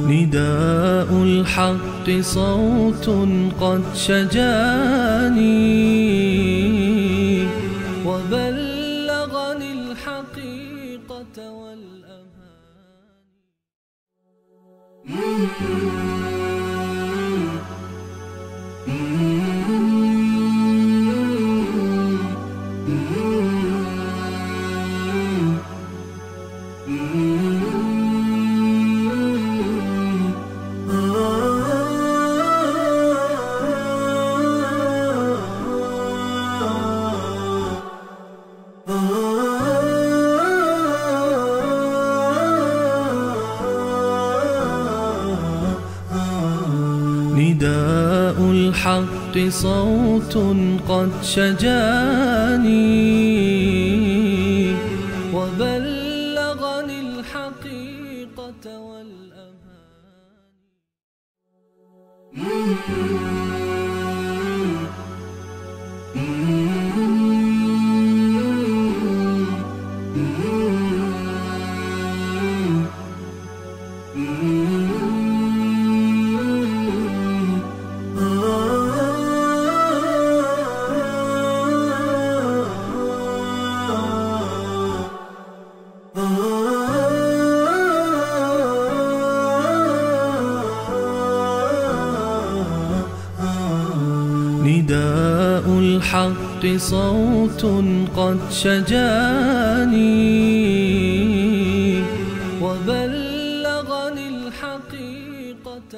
نداء الحق صوت قد شجاني وبلغني الحقيقة نداء الحق صوت قد شجاني وبلغني الحقيقة نداء الحق صوت قد شجاني وبلغني الحقيقة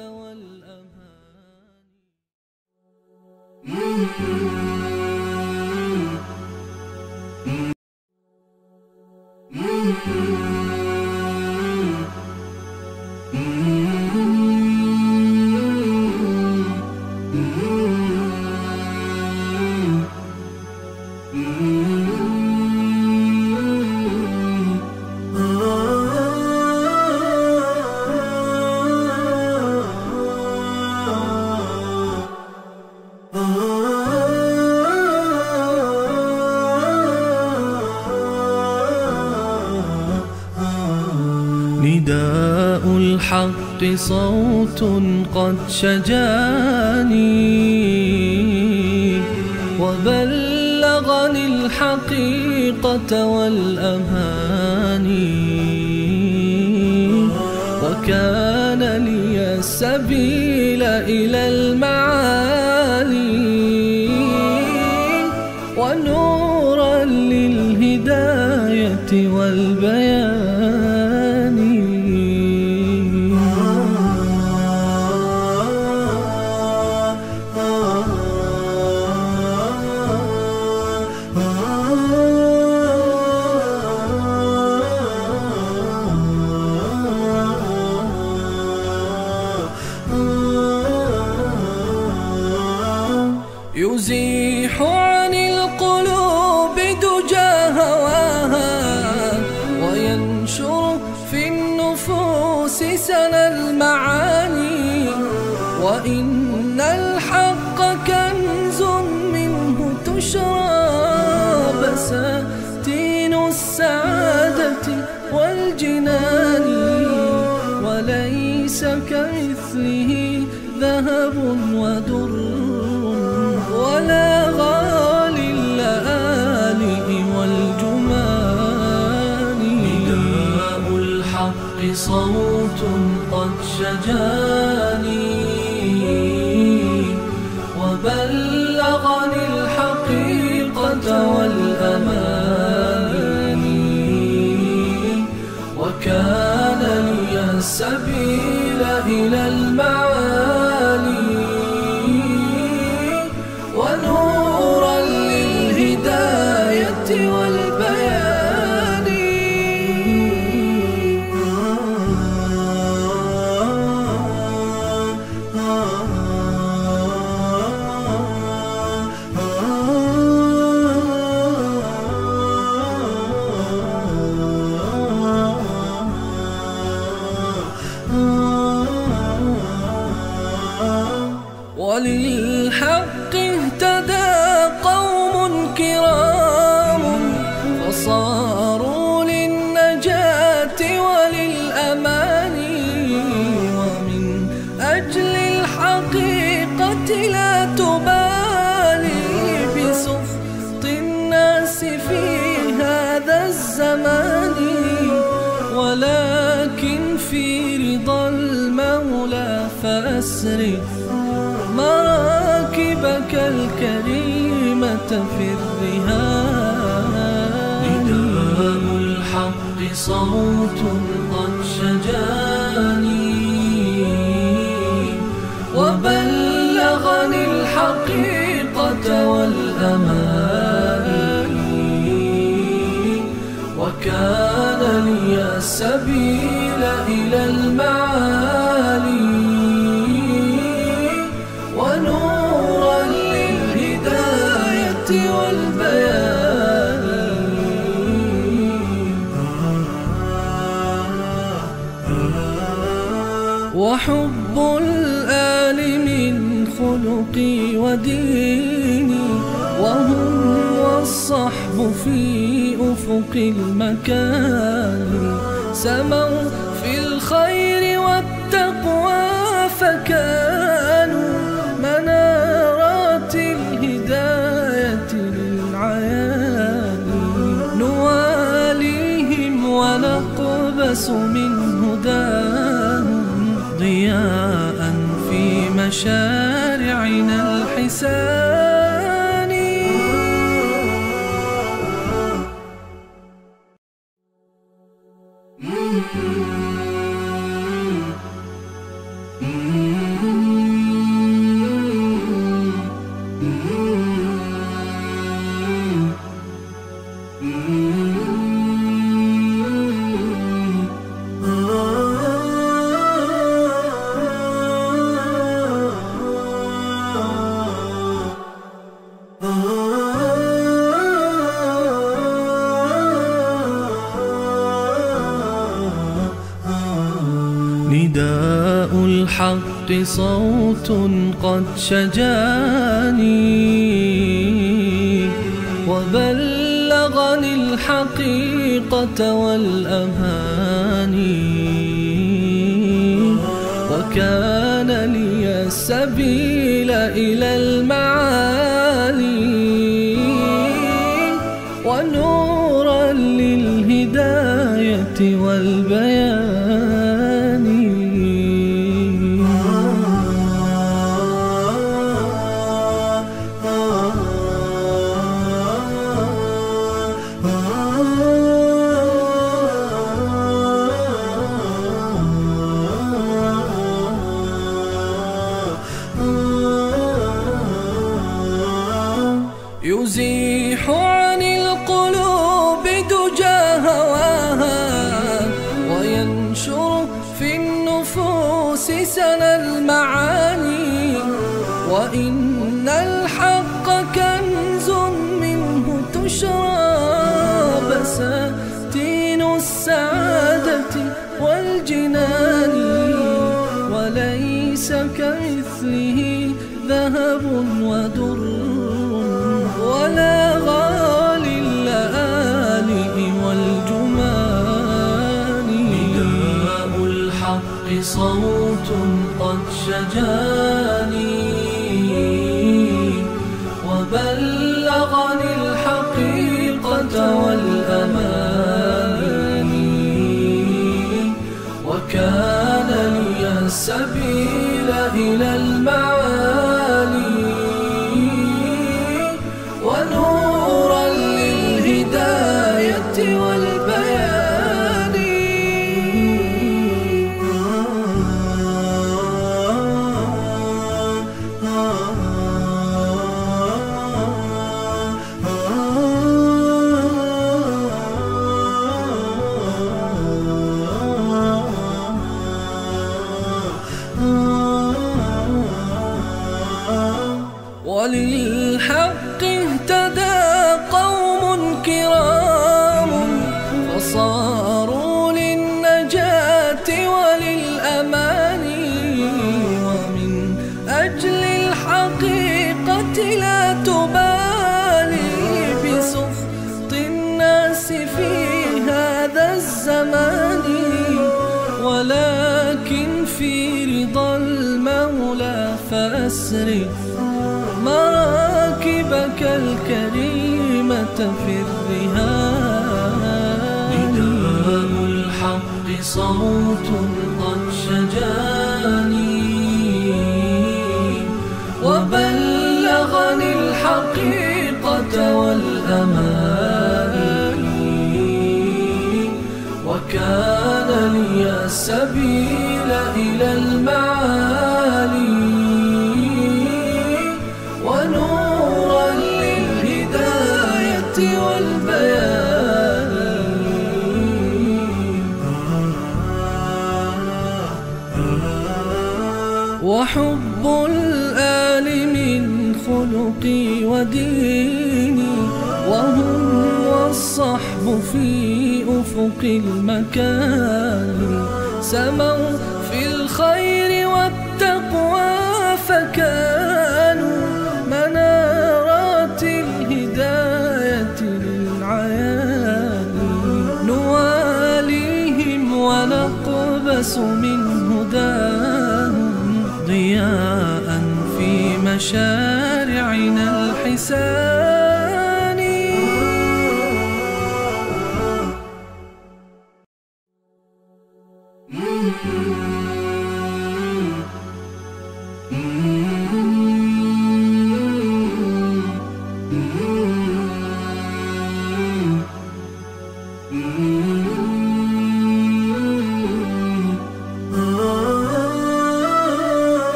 نداء الحق صوت قد شجاني وبلغني الحقيقة والأماني وكان لي السبيل إلى المعالي ونورا للهداية والبيان يزيح عن القلوب دجى هواها وينشر في النفوس سنا المعاني وإن الحق كنز منه تشرى بساتين السعادة والجنان وليس كمثله ذهب ودر ولا غالي اللآلئ والجمان نداء الحق صوت قد شجاني وبلغني الحقيقة والأماني وكان لي السبيل إلى المعالي ونورا للهداية والبيان وللحق اهتدى قوم كرام فصاروا للنجاة وللأمان لا تبالي بسخط الناس في هذا الزمان، ولكن في رضا المولى فأسرف مراكبك الكريمة في الرهان. نداء الحق صوت قد شجاني وبلغني الحقيقة والأماني، وكان لي السبيل إلى المعالي، ونورا للهداية والبيان. وحب الآل من خلقي وديني، وهم والصحب في أفق المكان، سموا في الخير والتقوى فكانوا منارات الهداية للعيان. نواليهم ونقبس من هداهم ضياء في مشارعنا الحسان. نداء الحق صوت قد شجاني وبلغني الحقيقة والأماني، وكان لي السبيل إلى المعالي، ونورا للهداية والبيان. يزيح عن القلوب دجى هواها، وينشر في النفوس سنا المعاني، وإن الحق كنز منه تشرى بساتين السعادة والجنان، وليس كمثله ذهب ودر ولا غالي اللآلئ والجمان. نداء الحق صوت قد شجاني وبلغني الحقيقة والأماني، وكان لي السبيل إلى المعالي، ونورا للهداية والبيان. وللحق اهتدى قوم كرام، فصاروا للنجاة وللأمان، ومن أجل الحقيقة لا تبالي بسخط الناس في هذا الزمان، ولكن في رضا المولى المولى فأسرف مراكبك الكريمة في الرهان. نداء الحق صوت قد شجاني وبلغني الحقيقة والأماني، وكان لي السبيل إلى المعالي ونورا للهداية والبيان. وحب الآل من خلقي وديني، وهم والصحب في أفق المكان، سموا في الخير والتقوى فكانوا منارات الهداية للعيان. نواليهم ونقبس من هداهم ضياء في مشارعنا الحسان.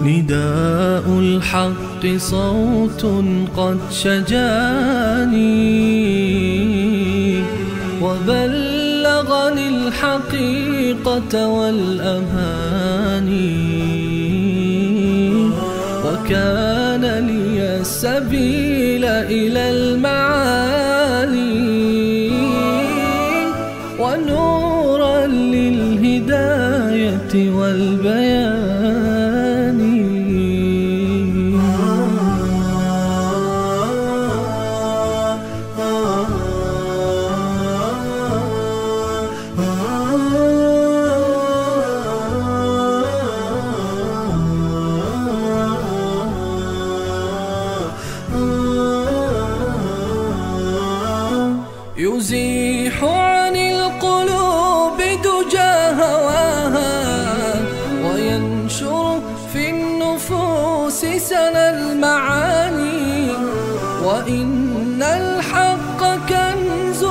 نداء الحق صوت قد شجاني وبلغني الحقيقة والأماني، وكان لي السبيل إلى المعالي ونورا للهداية والبيان. يزيح عن القلوب دجى هواها وينشر في النفوس سنا المعاني، وإن الحق كنز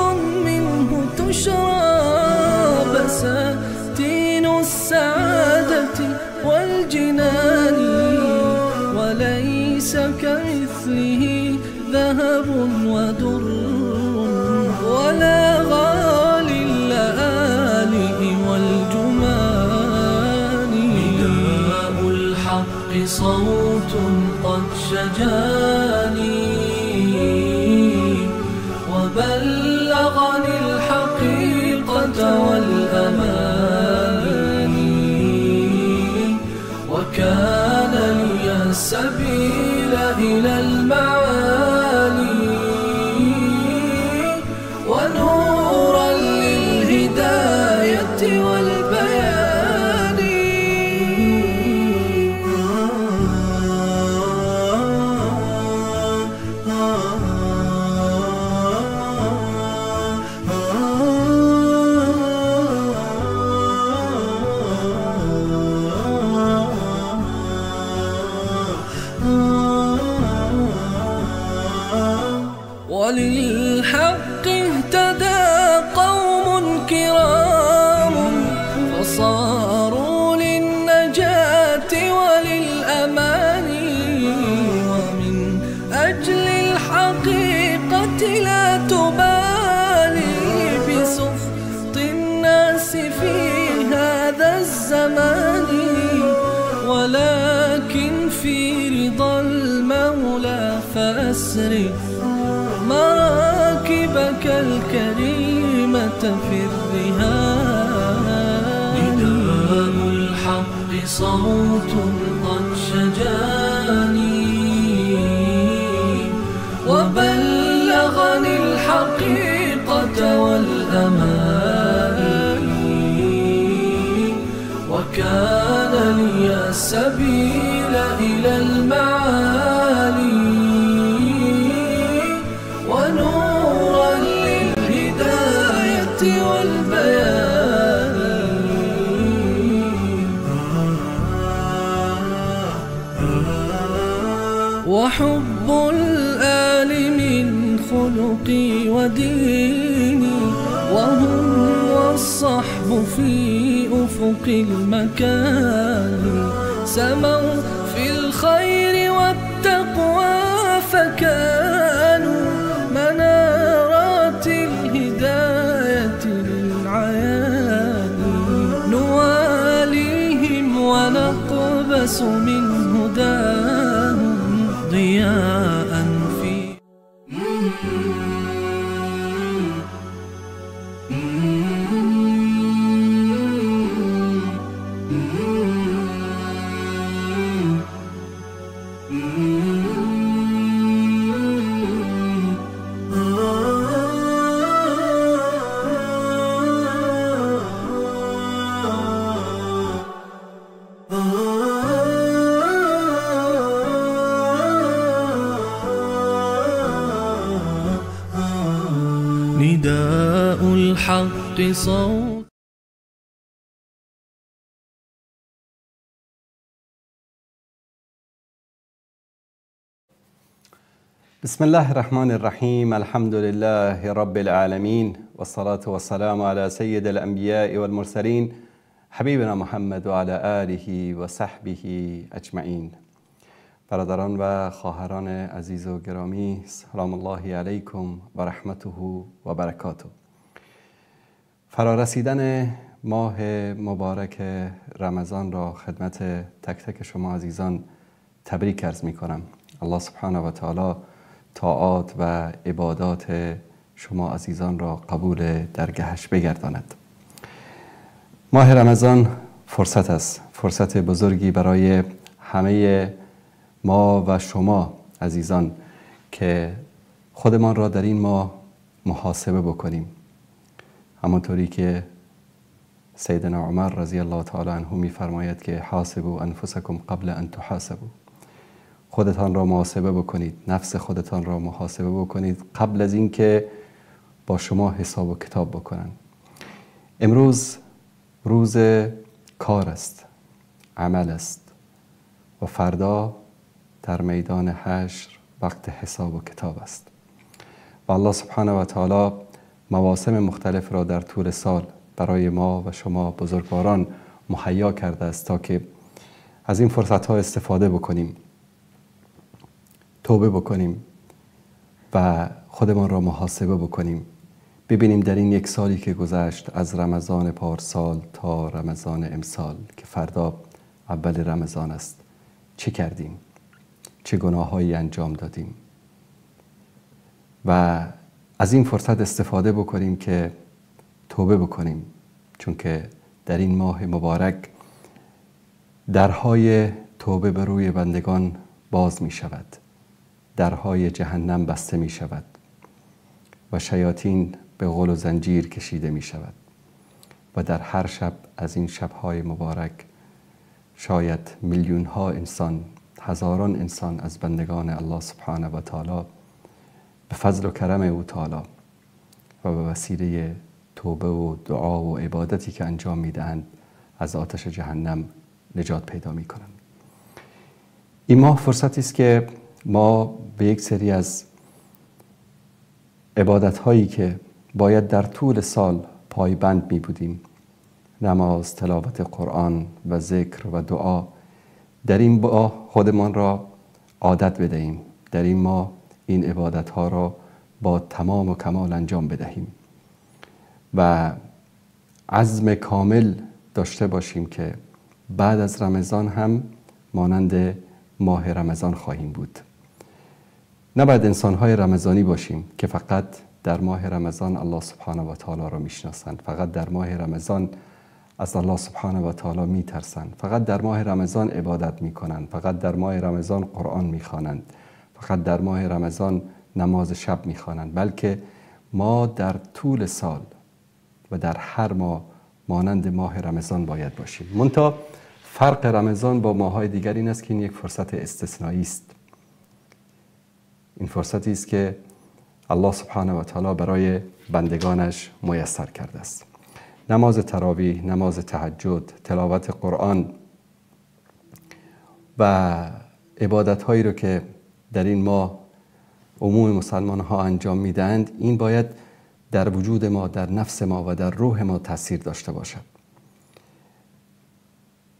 منه تشرى بساتين السعادة والجنان، وليس كمثله ذهب ودر ولا غالي اللآلئ والجمان. نداء الحق صوت قد شجاني وبلغني الحقيقة والأماني، وكان لي السبيل إلى المعالي ونورا للهداية والبيان. وللحق اهتدى قوم كرام فصاروا للنجاة وللأمان، ومن أجل الحقيقة لا تبالي بسخط الناس في هذا الزمان، ولكن في رضا المولى فأسرف مراكبك الكريمة في الرهان. نداء الحق صوت قد شجاني كان لي السبيل إلى المعالي ونورا للهداية والبيان وحب الآل من خلقي وديني وهم والصحب في أفق المكان سموا في الخير والتقوى فكانوا منارات الهداية للعيان نواليهم ونقبس من هداهم ضياء في نداء الحق صوت. بسم الله الرحمن الرحيم. الحمد لله رب العالمين والصلاة والسلام على سيد الأنبياء والمرسلين حبیبنا محمد و علی آله و صحبه اجمعین. برادران و خواهران عزیز و گرامی، سلام الله علیکم و رحمته و برکاته. فرارسیدن ماه مبارک رمضان را خدمت تک تک شما عزیزان تبریک عرض می کنم. الله سبحانه و تعالی طاعات و عبادات شما عزیزان را قبول درگهش بگرداند. ماه رمضان فرصت است، فرصت بزرگی برای همه ما و شما عزیزان که خودمان را در این ماه محاسبه بکنیم. همانطوری که سیدنا عمر رضی الله تعالی عنه می‌فرماید که حاسبوا انفسکم قبل ان تحاسبوا، خودتان را محاسبه بکنید، نفس خودتان را محاسبه بکنید قبل از اینکه با شما حساب و کتاب بکنن. امروز روز کار است، عمل است و فردا در میدان حشر وقت حساب و کتاب است و الله سبحانه و تعالی مواسم مختلف را در طول سال برای ما و شما بزرگواران مهیا کرده است تا که از این فرصت ها استفاده بکنیم، توبه بکنیم و خودمان را محاسبه بکنیم، ببینیم در این یک سالی که گذشت از رمضان پارسال تا رمضان امسال که فردا اول رمضان است چه کردیم، چه گناهایی انجام دادیم و از این فرصت استفاده بکنیم که توبه بکنیم، چون که در این ماه مبارک درهای توبه به روی بندگان باز می شود، درهای جهنم بسته می شود و شیاطین به غل و زنجیر کشیده می شود و در هر شب از این شبهای مبارک شاید میلیون ها انسان، هزاران انسان از بندگان الله سبحانه و تعالی به فضل و کرم او تعالی و به وسیله توبه و دعا و عبادتی که انجام میدهند از آتش جهنم نجات پیدا میکنند. این ماه فرصتی است که ما به یک سری از عبادت هایی که باید در طول سال پایبند می بودیم، نماز، تلاوت قرآن و ذکر و دعا، در این ماه خودمان را عادت بدهیم، در این ماه این عبادت ها را با تمام و کمال انجام بدهیم و عزم کامل داشته باشیم که بعد از رمضان هم مانند ماه رمضان خواهیم بود. نباید انسان‌های رمضانی باشیم که فقط در ماه رمضان الله سبحانه و تعالی را میشناسند، فقط در ماه رمضان از الله سبحانه و تعالی میترسند، فقط در ماه رمضان عبادت میکنند، فقط در ماه رمضان قرآن میخوانند، فقط در ماه رمضان نماز شب میخوانند، بلکه ما در طول سال و در هر ماه مانند ماه رمضان باید باشیم. منتها فرق رمضان با ماه‌های دیگر این است که این یک فرصت استثنایی است. این فرصتی است که الله سبحانه و تعالی برای بندگانش میسر کرده است. نماز تراویح، نماز تهجد، تلاوت قرآن و عبادت هایی رو که در این ماه عموم مسلمان ها انجام میدهند، این باید در وجود ما، در نفس ما و در روح ما تاثیر داشته باشد.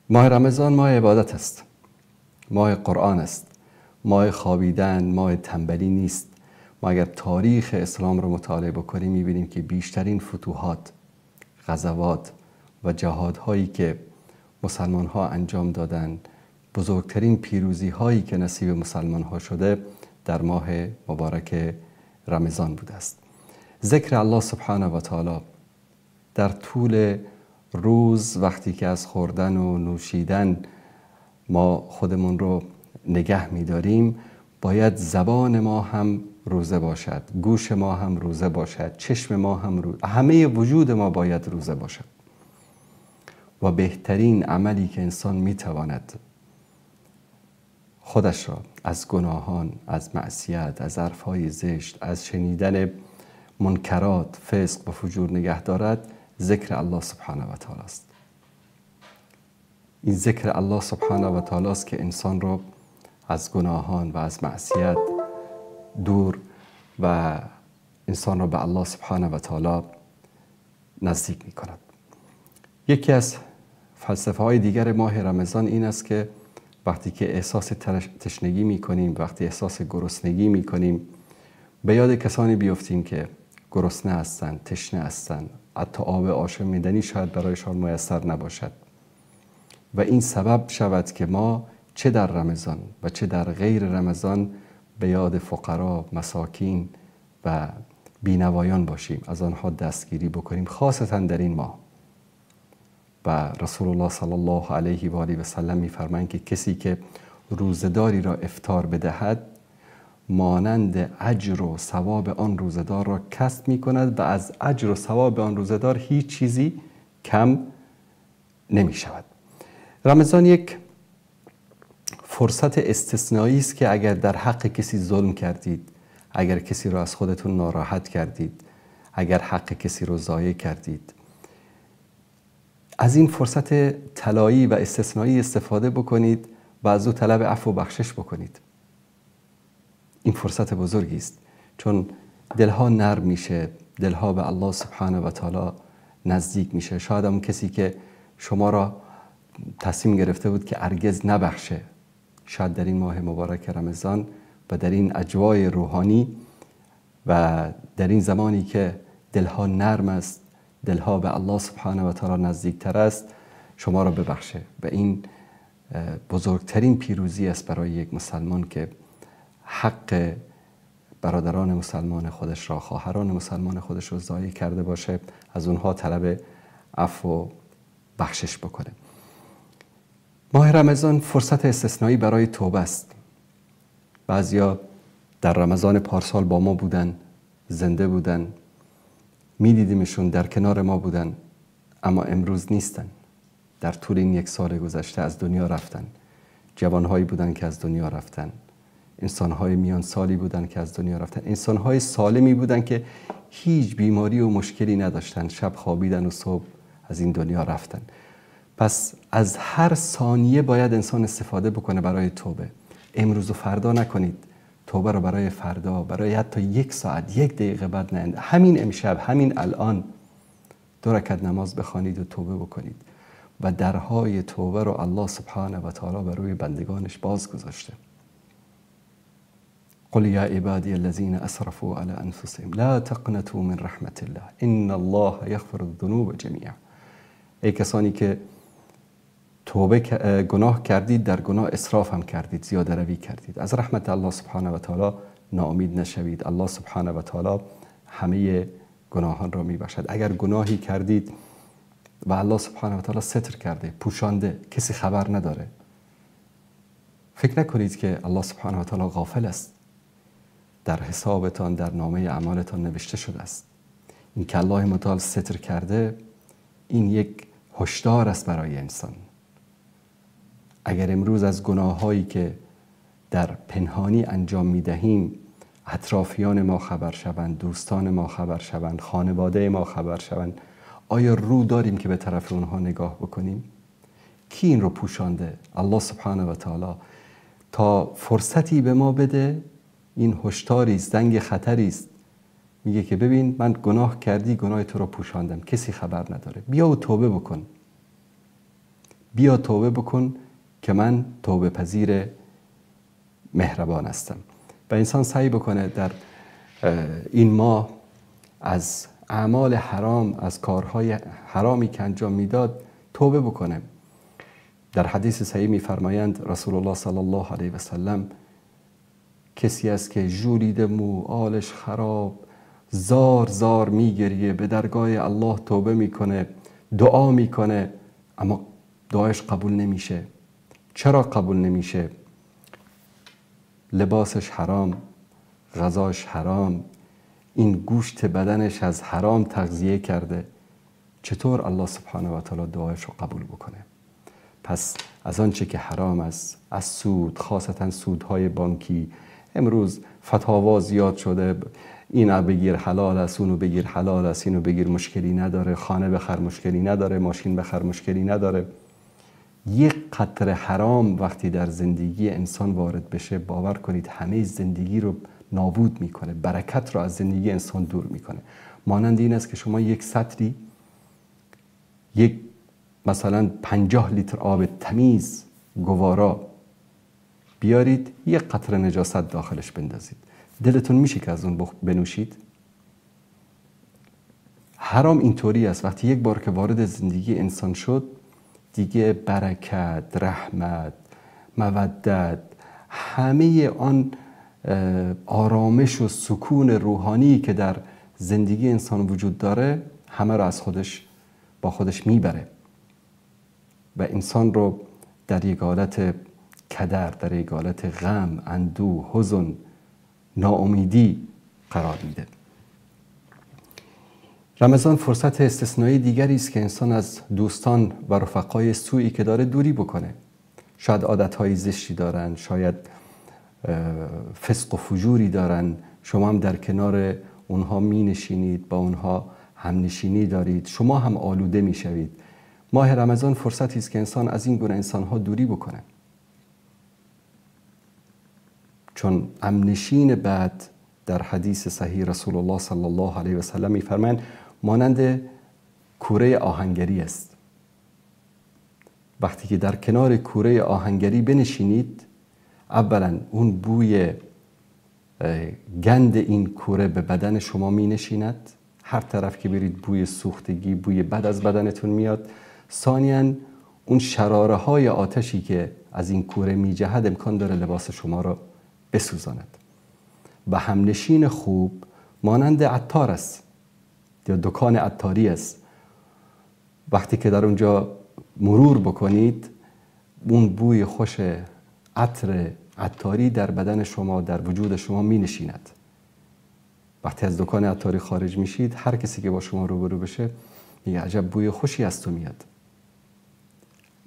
ماه رمضان ماه عبادت است، ماه قرآن است، ماه خوابیدن، ماه تنبلی نیست. ما اگر تاریخ اسلام رو مطالعه بکنیم میبینیم که بیشترین فتوحات، غزوات و جهادهایی که مسلمان ها انجام دادند، بزرگترین پیروزی هایی که نصیب مسلمان ها شده در ماه مبارک رمضان بوده است. ذکر الله سبحانه و تعالی در طول روز، وقتی که از خوردن و نوشیدن ما خودمون رو نگه می‌داریم، باید زبان ما هم روزه باشد، گوش ما هم روزه باشد، چشم ما هم روزه، همه وجود ما باید روزه باشد. و بهترین عملی که انسان میتواند خودش را از گناهان، از معصیت، از حرفهای زشت، از شنیدن منکرات، فسق و فجور نگه دارد، ذکر الله سبحانه و تعالی است. این ذکر الله سبحانه و تعالی است که انسان را از گناهان و از معصیت دور و انسان را به الله سبحانه و تعالی نزدیک می کند. یکی از فلسفه های دیگر ماه رمضان این است که وقتی که احساس تشنگی می کنیم، وقتی احساس گرسنگی می کنیم، به یاد کسانی بیفتیم که گرسنه هستند، تشنه هستند، حتی آب آشامیدنی شاید برایشان میسر نباشد و این سبب شود که ما چه در رمضان و چه در غیر رمضان به یاد فقرا، مساکین و بینوایان باشیم، از آنها دستگیری بکنیم، خاصتا در این ماه. و رسول الله صلی الله علیه و آله و سلم می‌فرمایند که کسی که روزداری را افطار بدهد، مانند اجر و ثواب آن روزدار را کسب می‌کند و از اجر و ثواب آن روزدار هیچ چیزی کم نمی‌شود. رمضان یک فرصت استثنایی است که اگر در حق کسی ظلم کردید، اگر کسی را از خودتون ناراحت کردید، اگر حق کسی را ضایع کردید، از این فرصت طلایی و استثنایی استفاده بکنید و از او طلب عفو و بخشش بکنید. این فرصت بزرگی است، چون دلها نرم میشه، دلها به الله سبحانه و تعالی نزدیک میشه. شاید اون کسی که شما را تصمیم گرفته بود که هرگز نبخشه، شاید در این ماه مبارک رمضان و در این اجوای روحانی و در این زمانی که دلها نرم است، دلها به الله سبحانه و تعالی نزدیکتر است، شما را ببخشه. و این بزرگترین پیروزی است برای یک مسلمان که حق برادران مسلمان خودش را، خواهران مسلمان خودش را ضایع کرده باشه، از اونها طلب عفو و بخشش بکنه. ماه رمضان فرصت استثنایی برای توبه است. بعضیا در رمضان پارسال با ما بودن، زنده بودن، میدیدیمشون، در کنار ما بودن، اما امروز نیستن. در طول این یک سال گذشته از دنیا رفتن. جوانهایی بودن که از دنیا رفتن، انسانهای میان سالی بودن که از دنیا رفتن، انسانهای سالمی بودن که هیچ بیماری و مشکلی نداشتن، شب خوابیدن و صبح از این دنیا رفتن. پس از هر ثانیه باید انسان استفاده بکنه برای توبه. امروز و فردا نکنید، توبه رو برای فردا، برای حتی 1 ساعت، 1 دقیقه بعد نه، همین امشب، همین الان 2 رکعت نماز بخوانید و توبه بکنید و درهای توبه رو الله سبحانه و تعالی بر روی بندگانش باز گذاشته. قل یا عبادی الذین اسرفوا علی انفسهم لا تقنطوا من رحمت الله ان الله یغفر الذنوب جمیعا. ای کسانی که توبه گناه کردید، در گناه اسراف هم کردید، زیاده روی کردید، از رحمت الله سبحانه و تعالی ناامید نشوید. الله سبحانه و تعالی همه گناهان را میبخشد. اگر گناهی کردید و الله سبحانه و تعالی ستر کرده، پوشانده، کسی خبر نداره، فکر نکنید که الله سبحانه و تعالی غافل است. در حسابتان، در نامه اعمالتان نوشته شده است. این که الله متعال ستر کرده این یک هشدار است برای انسان. اگر امروز از گناهایی که در پنهانی انجام میدهیم اطرافیان ما خبر شوند، دوستان ما خبر شوند، خانواده ما خبر شوند، آیا رو داریم که به طرف اونها نگاه بکنیم؟ کی این رو پوشانده؟ الله سبحانه و تعالی تا فرصتی به ما بده. این هشداری است، زنگ خطری است. میگه که ببین من گناه کردی، گناه تو رو پوشاندم، کسی خبر نداره، بیا و توبه بکن، بیا توبه بکن که من توبه پذیر مهربان هستم. و انسان سعی بکنه در این ماه از اعمال حرام، از کارهای حرامی که انجام میداد توبه بکنه. در حدیث صحیح میفرمایند رسول الله صلی الله علیه و سلم کسی است که ژولیده مو، آلش خراب، زار زار میگریه، به درگاه الله توبه میکنه، دعا میکنه، اما دعایش قبول نمیشه. چرا قبول نمیشه؟ لباسش حرام، غذاش حرام، این گوشت بدنش از حرام تغذیه کرده. چطور الله سبحانه و تعالی دعایش رو قبول بکنه؟ پس از آنچه که حرام است، از سود، خاصتا سودهای بانکی، امروز فتاوا زیاد شده، اینو بگیر حلال است، اونو بگیر حلال است، اینو بگیر مشکلی نداره، خانه بخر مشکلی نداره، ماشین بخر مشکلی نداره. یک قطره حرام وقتی در زندگی انسان وارد بشه، باور کنید همه زندگی رو نابود میکنه، برکت رو از زندگی انسان دور میکنه. مانند این است که شما یک سطلی، یک مثلا 50 لیتر آب تمیز گوارا بیارید، یک قطره نجاست داخلش بندازید، دلتون میشه که از اون بنوشید؟ حرام اینطوری است، وقتی یک بار که وارد زندگی انسان شد، دیگه برکت، رحمت، مودت، همه آن آرامش و سکون روحانی که در زندگی انسان وجود داره همه رو از خودش با خودش میبره و انسان رو در یک حالت کدر، در یک حالت غم، اندوه، حزن، ناامیدی قرار میده. رمضان فرصت استثنایی دیگری است که انسان از دوستان و رفقای سوئی که داره دوری بکنه. شاید عادتهای زشتی دارن، شاید فسق و فجوری دارن، شما هم در کنار اونها می نشینید، با اونها هم نشینی دارید، شما هم آلوده می شوید. ماه رمضان فرصتی است که انسان از این گونه انسانها دوری بکنه، چون همنشین بد در حدیث صحیح رسول الله صلی الله علیه و سلم می‌فرمایند مانند کوره آهنگری است. وقتی که در کنار کوره آهنگری بنشینید، اولا اون بوی گند این کوره به بدن شما می نشیند، هر طرف که برید بوی سوختگی، بوی بد از بدنتون میاد. ثانیاً اون شراره های آتشی که از این کوره می جهد امکان داره لباس شما را بسوزاند. و همنشین خوب مانند عطار است یا دکان عطاری است. وقتی که در اونجا مرور بکنید، اون بوی خوش عطر عطاری در بدن شما، در وجود شما می نشیند. وقتی از دکان عطاری خارج میشید، هر کسی که با شما روبرو بشه میگه عجب بوی خوشی از تو میاد.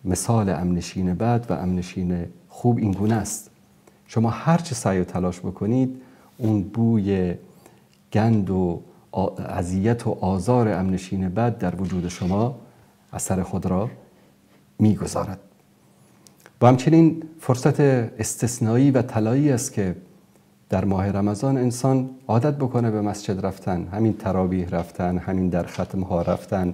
مثال امنشین بد و امنشین خوب این گونه است. شما هر چه سعی و تلاش بکنید، اون بوی گند و اذیت و آزار امنشین بد در وجود شما اثر خود را میگذارد. و همچنین فرصت استثنایی و طلایی است که در ماه رمضان انسان عادت بکنه به مسجد رفتن، همین تراویح رفتن، همین در ختمها رفتن.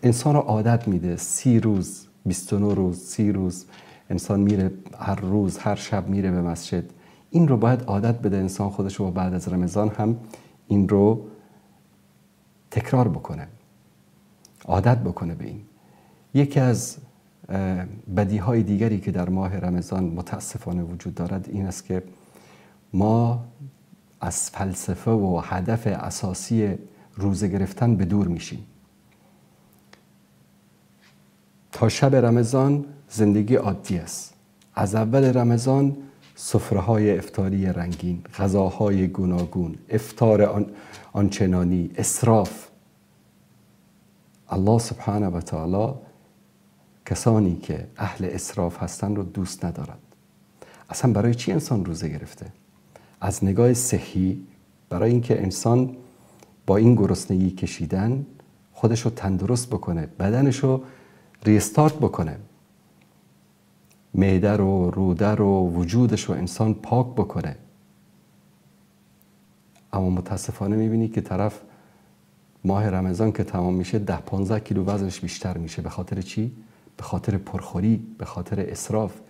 انسان را عادت میده. 30 روز، 29 روز، 30 روز انسان میره، هر روز، هر شب میره به مسجد. این رو باید عادت بده انسان خودش رو، بعد از رمضان هم این رو تکرار بکنه، عادت بکنه به این. یکی از بدیهای دیگری که در ماه رمضان متاسفانه وجود دارد این است که ما از فلسفه و هدف اساسی روزه گرفتن به دور میشیم. تا شب رمضان زندگی عادی است. از اول رمضان سفره‌های افطاری رنگین، غذاهای گوناگون، افطار آنچنانی، اسراف. الله سبحانه و تعالی کسانی که اهل اسراف هستن رو دوست ندارد. اصلا برای چی انسان روزه گرفته؟ از نگاه صحی، برای اینکه انسان با این گرسنگی کشیدن خودش رو تندرست بکنه، بدنش رو ریستارت بکنه، معده رو، روده رو، وجودش رو انسان پاک بکنه. اما متاسفانه میبینی که طرف ماه رمضان که تمام میشه 10-15 کیلو وزنش بیشتر میشه. به خاطر چی؟ به خاطر پرخوری، به خاطر اسراف.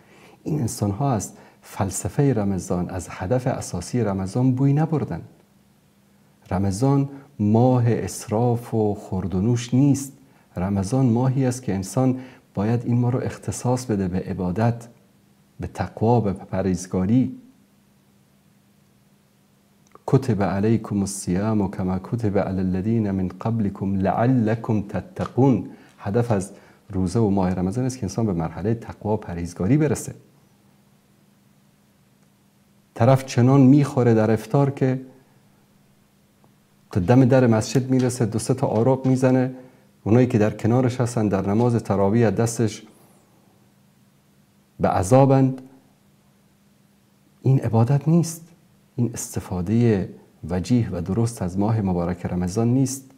این انسان ها از فلسفه رمضان، از هدف اساسی رمضان بوی نبردن. رمضان ماه اسراف و خورد و نوش نیست. رمضان ماهی است که انسان باید این ماه رو اختصاص بده به عبادت، به تقوا، به پرهیزگاری. کتب علیکم الصیام کما کتب علی الذین من قبلکم لعلکم تتقون. هدف از روزه و ماه رمضان است که انسان به مرحله تقوا و پرهیزگاری برسه. طرف چنان میخوره در افطار که تا دم در مسجد میرسه، 2-3 تا آراق میزنه. اونایی که در کنارش هستن در نماز تراویح دستش به عذابند. این عبادت نیست. این استفاده وجیه و درست از ماه مبارک رمضان نیست.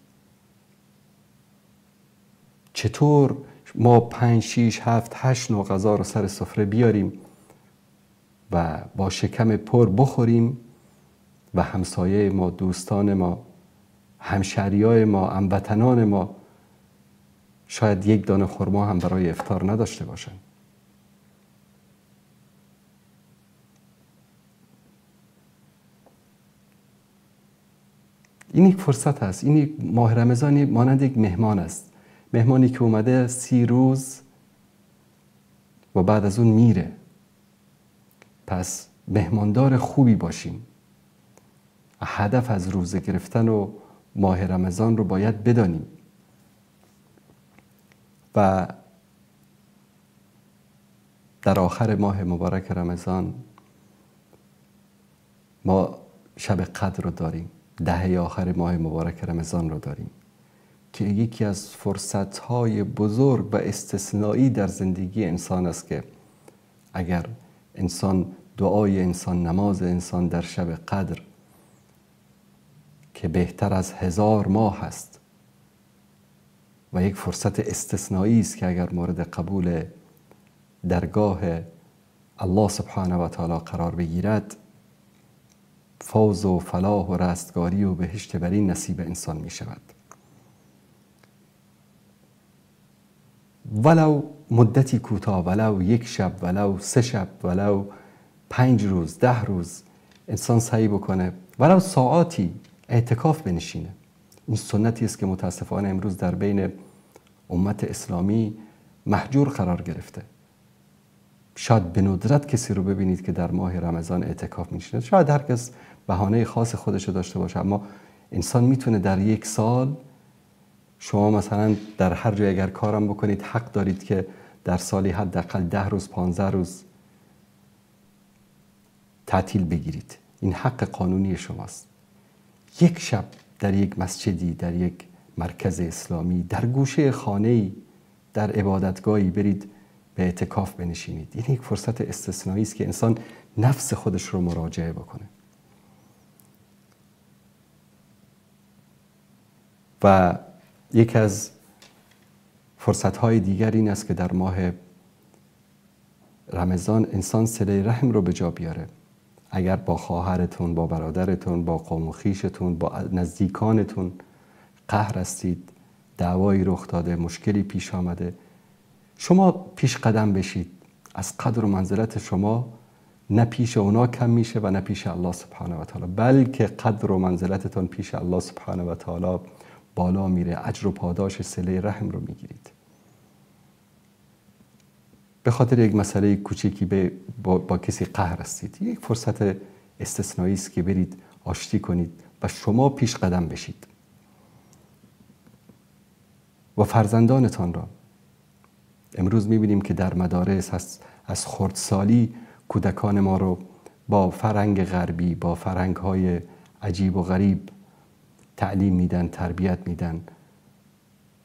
چطور ما 5، 6، 7، 8 نوع غذا رو سر سفره بیاریم و با شکم پر بخوریم و همسایه ما، دوستان ما، همشهریای ما، هموطنان ما شاید 1 دانه خرما هم برای افطار نداشته باشن. این یک فرصت است. این ماه رمضان مانند یک مهمان است. مهمانی که اومده 30 روز و بعد از اون میره. پس مهماندار خوبی باشیم. هدف از روزه گرفتن و ماه رمضان رو باید بدانیم و در آخر ماه مبارک رمضان ما شب قدر رو داریم. 10 آخر ماه مبارک رمضان رو داریم که یکی از فرصت‌های بزرگ و استثنایی در زندگی انسان است که اگر انسان دعای انسان، نماز انسان در شب قدر که بهتر از 1000 ماه است و یک فرصت استثنایی است که اگر مورد قبول درگاه الله سبحانه و تعالی قرار بگیرد، فوز و فلاح و رستگاری و بهشت برین نصیب انسان می شود. ولو مدتی کوتاه، ولو 1 شب، ولو 3 شب، ولو 5 روز، 10 روز انسان سعی بکنه، ولو ساعاتی اعتکاف بنشینه. این سنتی است که متاسفانه امروز در بین امت اسلامی محجور قرار گرفته. شاید به ندرت کسی رو ببینید که در ماه رمضان اعتکاف میشینه. شاید هر کس بهانه خاص خودش رو داشته باشه، اما انسان میتونه در 1 سال، شما مثلا در هر جای اگر کارم بکنید حق دارید که در سالی حداقل 10 روز 15 روز تعطیل بگیرید. این حق قانونی شماست. 1 شب در 1 مسجدی، در 1 مرکز اسلامی، در گوشه خانه‌ای، در عبادتگاهی برید به اعتکاف بنشینید. این یک فرصت استثنایی است که انسان نفس خودش رو مراجعه بکنه. و یک از فرصت‌های دیگر این است که در ماه رمضان انسان صله رحم رو به جا بیاره. اگر با خواهرتون، با برادرتون، با قوم و خویشتون، با نزدیکانتون قهر هستید، دعوایی رخ داده، مشکلی پیش آمده، شما پیش قدم بشید. از قدر و منزلت شما نه پیش اونا کم میشه و نه پیش الله سبحانه و تعالی، بلکه قدر و منزلتتون پیش الله سبحانه و تعالی بالا میره. اجر و پاداش صله رحم رو میگیرید. به خاطر یک مسئله کوچیکی با کسی قهر هستید، یک فرصت استثنایی است که برید آشتی کنید و شما پیش قدم بشید. و فرزندانتان را امروز میبینیم که در مدارس از خردسالی کودکان ما رو با فرهنگ غربی، با فرهنگ‌های عجیب و غریب تعلیم میدن، تربیت میدن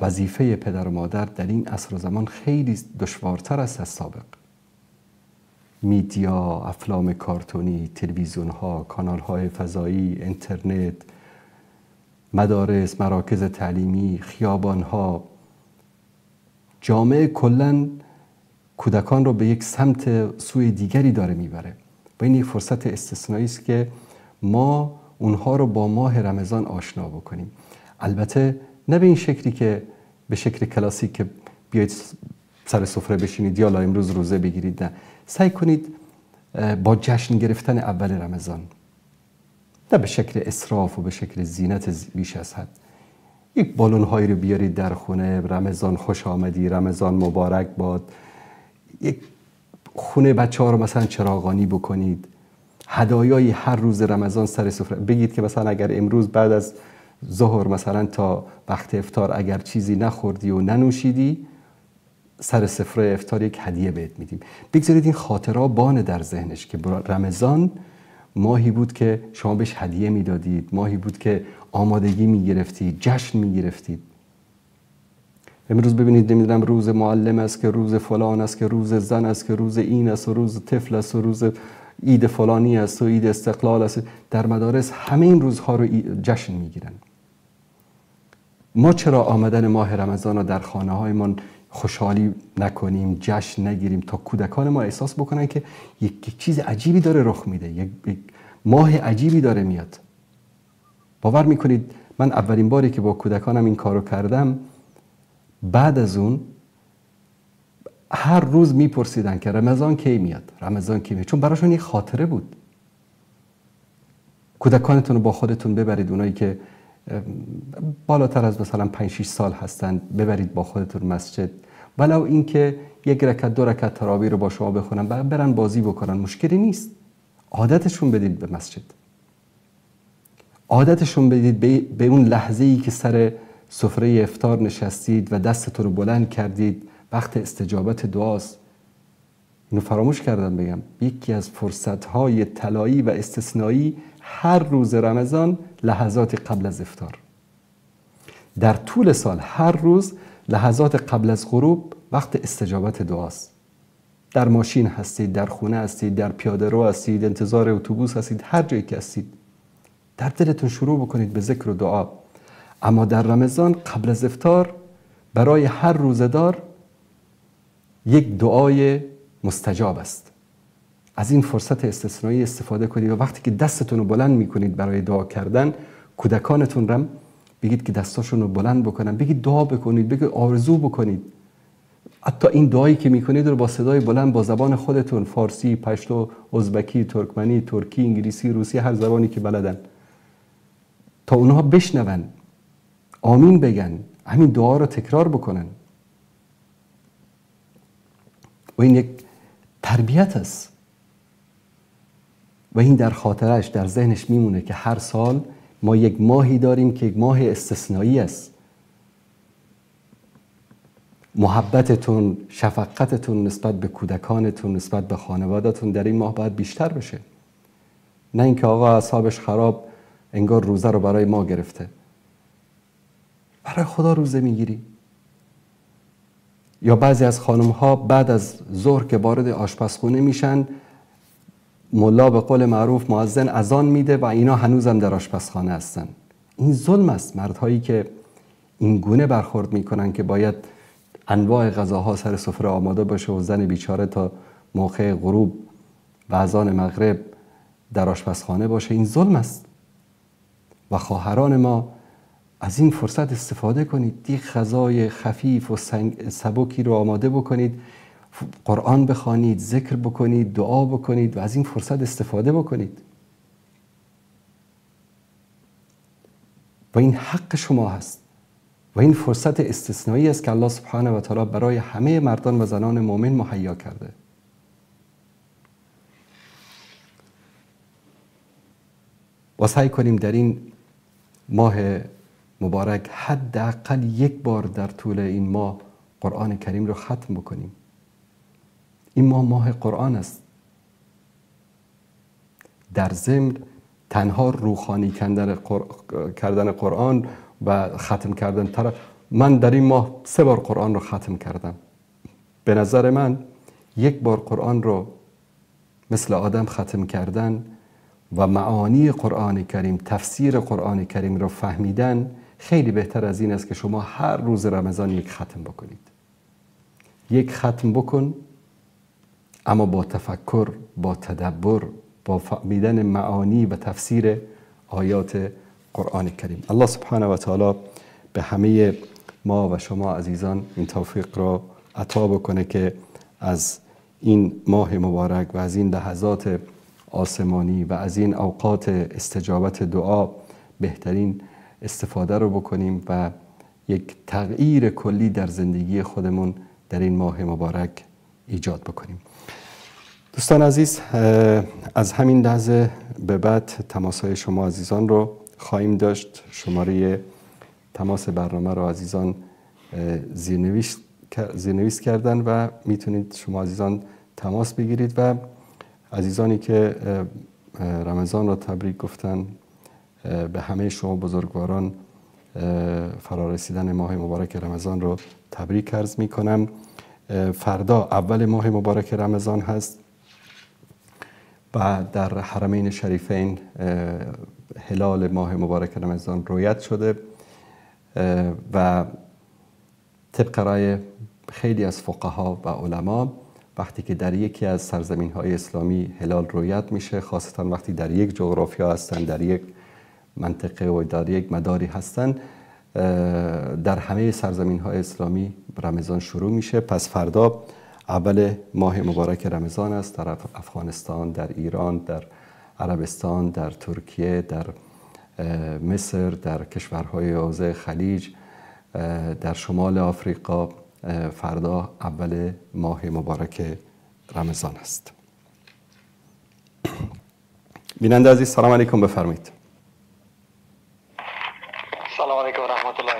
وظیفه پدر و مادر در این عصر و زمان خیلی دشوارتر است از سابق. میدیا، افلام کارتونی، تلویزیون ها، کانال های فضایی، اینترنت، مدارس، مراکز تعلیمی، خیابان ها، جامعه کلاً کودکان رو به یک سمت سوی دیگری داره میبره و این یک فرصت استثنایی است که ما اونها رو با ماه رمضان آشنا بکنیم. البته نه به این شکلی که به شکل کلاسیک که بیایید سر سفره بشینید یا امروز روزه بگیرید، نه، سعی کنید با جشن گرفتن اول رمضان، نه به شکل اسراف و به شکل زینت بیش از حد، یک بالون هایی رو بیارید در خونه، رمضان خوش آمدی، رمضان مبارک باد، یک خونه بچه ها رو مثلا چراغانی بکنید، هدایای هر روز رمضان سر سفره بگید که مثلا اگر امروز بعد از ظهر مثلا تا وقت افطار اگر چیزی نخوردی و ننوشیدی، سر سفره افطار یک هدیه بهت میدیم. بگذارید این خاطره بانه در ذهنش که رمضان ماهی بود که شما بهش هدیه میدادید، ماهی بود که آمادگی میگرفتید، جشن میگرفتید. امروز ببینید نمیدونم روز معلم است که روز فلان است که روز زن است که روز این است و روز طفل است و روز عید فلانی است و عید استقلال است. در مدارس همه این روزها رو جشن میگیرن. ما چرا آمدن ماه رمضان رو در خانه هایمان خوشحالی نکنیم، جشن نگیریم تا کودکان ما احساس بکنن که یک چیز عجیبی داره رخ میده، یک ماه عجیبی داره میاد. باور میکنید من اولین باری که با کودکانم این کارو کردم، بعد از اون هر روز میپرسیدن که رمضان کی میاد، رمضان کی میاد، چون براشون یک خاطره بود. کودکانتون رو با خودتون ببرید، اونایی که بالاتر از مثلا 5-6 سال هستن ببرید با خودتون مسجد، ولو این که 1 رکعت 2 رکعت تراویح رو با شما بخونن، برن بازی بکنن، مشکلی نیست. عادتشون بدید به مسجد، عادتشون بدید به اون لحظه‌ای که سر سفره افطار نشستید و دستتون رو بلند کردید، وقت استجابت دعاست. اینو فراموش کردم بگم، یکی از فرصت‌های طلایی و استثنایی هر روز رمضان لحظات قبل از افطار. در طول سال هر روز لحظات قبل از غروب وقت استجابت دعاست. در ماشین هستید، در خونه هستید، در پیاده رو هستید، انتظار اتوبوس هستید، هر جایی که هستید، در دلتون شروع بکنید به ذکر و دعا. اما در رمضان قبل از افطار برای هر روزه‌دار یک دعای مستجاب است. از این فرصت استثنایی استفاده کنید و وقتی که دستتون رو بلند میکنید برای دعا کردن، کودکانتون رو بگید که دستاشون رو بلند بکنن، بگید دعا بکنید، بگید آرزو بکنید. حتی این دعایی که میکنید رو با صدای بلند با زبان خودتون، فارسی، پشتو، ازبکی، ترکمنی، ترکی، انگلیسی، روسی، هر زبانی که بلدن، تا اونها بشنون، آمین بگن، همین دعا رو تکرار بکنن. و این یک تربیت است و این در خاطرش، در ذهنش میمونه که هر سال ما یک ماهی داریم که یک ماه استثنایی است. محبتتون، شفقتتون نسبت به کودکانتون، نسبت به خانواده‌تون در این ماه باید بیشتر بشه. نه اینکه آقا اعصابش خراب، انگار روزه رو برای ما گرفته. برای خدا روزه میگیری؟ یا بعضی از خانم ها بعد از ظهر که وارد آشپزخونه میشن، ملا به قول معروف مؤذن اذان میده و اینا هنوزم در آشپزخانه هستن. این ظلم است. مردهایی که این گونه برخورد میکنن که باید انواع غذاها سر سفره آماده باشه و زن بیچاره تا موقع غروب و اذان مغرب در آشپزخانه باشه، این ظلم است. و خواهران ما از این فرصت استفاده کنید، یک غذای خفیف و سبکی رو آماده بکنید، قرآن بخوانید، ذکر بکنید، دعا بکنید و از این فرصت استفاده بکنید. و این حق شما هست و این فرصت استثنایی است که الله سبحانه و تعالی برای همه مردان و زنان مؤمن مهیا کرده. و سعی کنیم در این ماه مبارک حداقل 1 بار در طول این ماه قرآن کریم رو ختم بکنیم. این ماه قرآن است. در ضمن تنها روحانی کردن قرآن و ختم کردن طرف من در این ماه 3 بار قرآن رو ختم کردم. به نظر من 1 بار قرآن رو مثل آدم ختم کردن و معانی قرآن کریم، تفسیر قرآن کریم رو فهمیدن خیلی بهتر از این است که شما هر روز رمضان 1 ختم بکنید. 1 ختم بکن، اما با تفکر، با تدبر، با فهمیدن معانی و تفسیر آیات قرآن کریم. الله سبحانه و تعالی به همه ما و شما عزیزان این توفیق را عطا بکنه که از این ماه مبارک و از این لحظات آسمانی و از این اوقات استجابت دعا بهترین استفاده رو بکنیم و یک تغییر کلی در زندگی خودمون در این ماه مبارک ایجاد بکنیم. دوستان عزیز، از همین لحظه به بعد تماس‌های شما عزیزان رو خواهیم داشت. شماره تماس برنامه رو عزیزان زیرنویس کردن و میتونید شما عزیزان تماس بگیرید و عزیزانی که رمضان رو تبریک گفتن، به همه شما بزرگواران فرارسیدن ماه مبارک رمضان رو تبریک عرض میکنم. فردا اول ماه مبارک رمضان هست و در حرمین شریفین هلال ماه مبارک رمضان رویت شده و طبق رأی خیلی از فقها و علما وقتی که در یکی از سرزمین‌های اسلامی هلال رویت میشه، خاصتا وقتی در یک جغرافیا هستن، در یک منطقه و در یک مداری هستن، در همه سرزمین‌های اسلامی رمضان شروع میشه. پس فردا اول ماه مبارک رمضان است در افغانستان، در ایران، در عربستان، در ترکیه، در مصر، در کشورهای حوزه خلیج، در شمال آفریقا. فردا اول ماه مبارک رمضان است. بیننده عزیز سلام علیکم، بفرمایید. سلام علیکم و رحمت الله.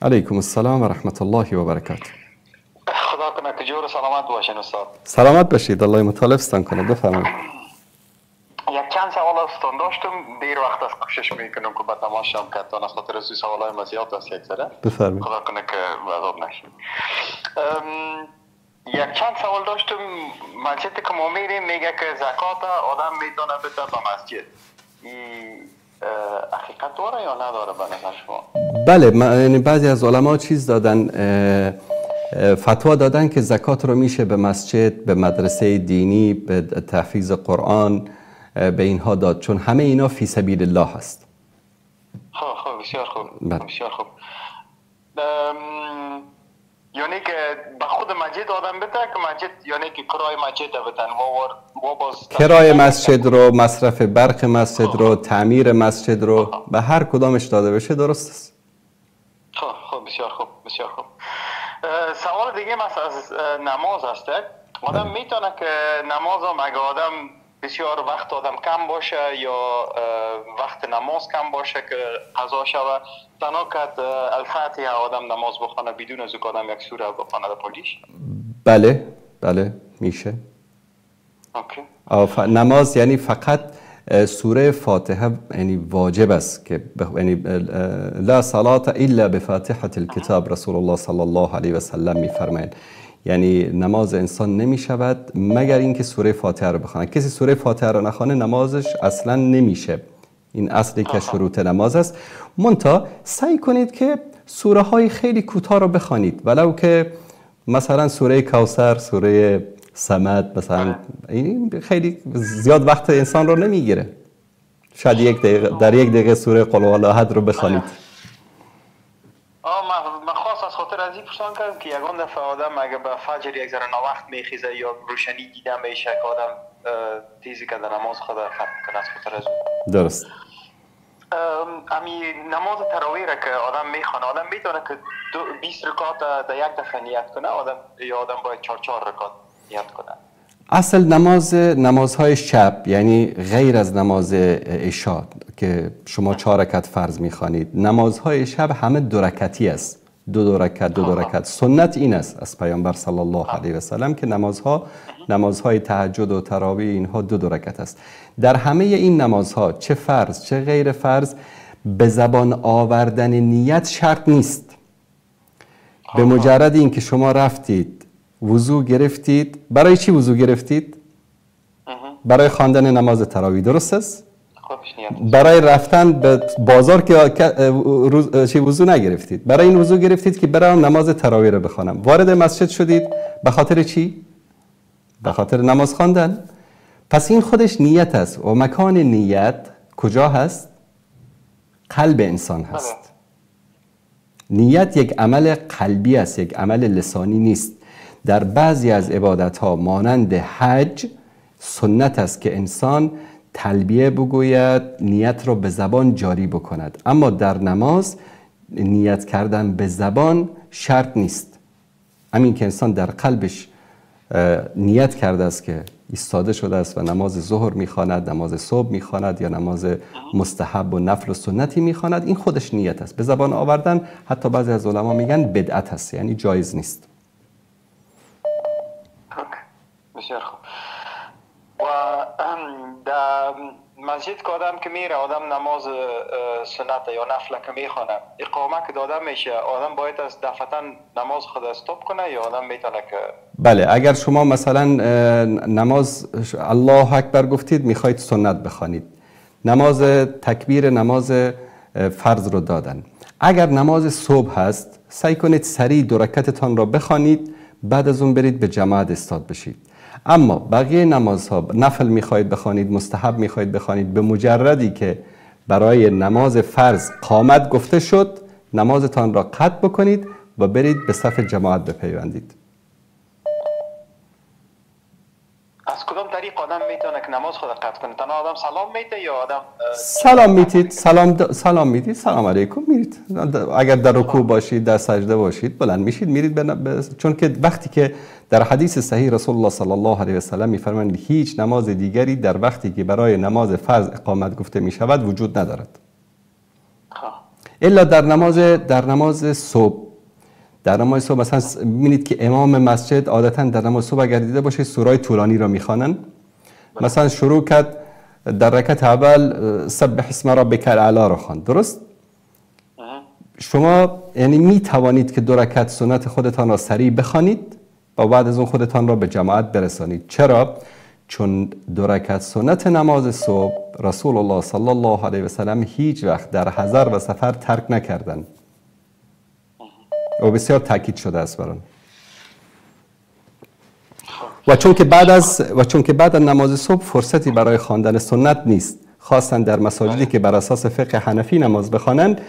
علیکم السلام و رحمت الله و برکاته. خدا کنه که جور سلامت باشین استاد. سلامت باشید، الله مطالبستان کنه. بفرمایید. یک چند سوال استاد داشتم، دیر وقت از کوشش میکنم که به تماشام که تا نخاطر از سوالای مزیات است یک سره. بفرمایید. خدا کنه که عذاب نشیم. یک چند سوال داشتم. مسجد که ما میریم میگه که زکات آدم میتونه بده به مسجد. حقیقت داره یا نداره به نظر شما؟ بله، یعنی بعضی از علما چیز دادن، فتوا دادن که زکات رو میشه به مسجد، به مدرسه دینی، به تحفیظ قرآن، به اینها داد، چون همه اینا فی سبیل الله هست. خب بسیار خوب. بله. بسیار خوب. یعنی که به خود مسجد آدم بده که مسجد، یعنی که کرای مسجد بدن و باز کرای مسجد رو، مصرف برق مسجد رو، تعمیر مسجد رو به هر کدامش داده بشه درست است. خب بسیار خوب. بسیار خوب. سوال دیگه مثلا از نماز هست. آدم میتونه که نماز هم اگه آدم بسیار وقت آدم کم باشه یا وقت نماز کم باشه که قضا شوه، تنها که الفاتحه آدم نماز بخونه بدون از که آدم یک سوره بخونه در پولیش؟ بله میشه. اوکی. نماز یعنی فقط سوره فاتحه یعنی واجب است که یعنی لا صلاة الا بفاتحه الكتاب، رسول الله صلی الله علیه و سلم میفرمایند. یعنی نماز انسان نمی شود مگر اینکه سوره فاتحه رو بخونه. کسی سوره فاتحه رو نخونه نمازش اصلا نمیشه. این اصلی که شروط نماز است. منتها سعی کنید که سوره های خیلی کوتاه رو بخوانید، ولو که مثلا سوره کوثر، سوره صمد مثلا، این خیلی زیاد وقت انسان رو نمیگیره. شاید در یک دقیقه سوره قل هو الله احد رو بخوانید. من خواست از خاطر از این پرسان کردم که یگان دفعه آدم اگه به فجر یک ذره ناوقت میخیزه یا روشنی دیده میشه که آدم تیزی که در نماز خود ختم کنه از خاطر از اون. درست. امی نماز تراویح را که آدم میخوانه، آدم میتونه که 20 رکعت در یک دفعه نیت کنه یا آدم باید 4 رکعت نیت کنه؟ اصل نمازهای شب، یعنی غیر از نماز عشاء که شما 4 رکعت فرض میخوانید، نمازهای شب همه 2 رکعتی است. دو رکعت. سنت این است از پیامبر صلی الله علیه و سلم که نمازهای تهجد و تراویح اینها 2 رکعت است. در همه این نمازها چه فرض چه غیر فرض به زبان آوردن نیت شرط نیست. به مجرد اینکه شما رفتید وضو گرفتید، برای چی وضو گرفتید؟ برای خواندن نماز تراویح، درست است؟ برای رفتن به بازار که وضو نگرفتید، برای این وضو گرفتید که برام نماز تراویح رو بخوانم. وارد مسجد شدید به خاطر چی؟ به خاطر نماز خواندن. پس این خودش نیت است و مکان نیت کجا هست؟ قلب انسان هست. نیت یک عمل قلبی است، یک عمل لسانی نیست. در بعضی از عبادت ها مانند حج سنت است که انسان تلبیه بگوید، نیت را به زبان جاری بکند، اما در نماز نیت کردن به زبان شرط نیست. همین که انسان در قلبش نیت کرده است که ایستاده شده است و نماز ظهر میخواند، نماز صبح میخواند یا نماز مستحب و نفل و سنتی میخواند، این خودش نیت است. به زبان آوردن حتی بعضی از علما میگن بدعت است، یعنی جایز نیست. بسیار خوب. و در مسجد که آدم که میره، آدم نماز سنت یا نفل که میخونه، اقامه که داده میشه، آدم باید از دفعتا نماز خود استاپ کنه یا آدم میتونه که؟ بله، اگر شما مثلا نماز الله اکبر گفتید میخواید سنت بخوانید، نماز تکبیر نماز فرض رو دادن، اگر نماز صبح هست سعی کنید سریع 2 رکعتتان را بخوانید، بعد از اون برید به جماعت استاد بشید. اما بقیه نمازها نفل میخواید بخوانید، مستحب میخواید بخوانید، به مجردی که برای نماز فرض قامت گفته شد نمازتان را قطع بکنید و برید به صف جماعت بپیوندید. از کدام طریق آدم میتونه که نماز خود قطع کنه؟ تنها آدم سلام میده یا آدم سلام میتید، سلام میدید، سلام علیکم میرید. اگر در رکوع باشید، در سجده باشید، بلند میشید میرید چون که وقتی که در حدیث صحیح رسول الله صلی الله علیه و سلم میفرمایند هیچ نماز دیگری در وقتی که برای نماز فرض اقامت گفته میشود وجود ندارد الا در نماز صبح. در نماز صبح مثلا می‌بینید که امام مسجد عادتاً در نماز صبح اگر دیده باشه سورای طولانی را میخوانن. مثلا شروع کرد در رکعت اول سبح اسم ربک الاعلی را خواند، درست؟ شما یعنی می توانید که 2 رکعت سنت خودتان را سریع بخوانید و بعد از اون خودتان را به جماعت برسانید. چرا؟ چون 2 رکعت سنت نماز صبح رسول الله صلی الله علیه و سلم هیچ وقت در حضر و سفر ترک نکردند و بسیار تاکید شده است بر آن. و چون که بعد از نماز صبح فرصتی برای خواندن سنت نیست، خاصا در مساجدی که بر اساس فقه حنفی نماز بخوانند،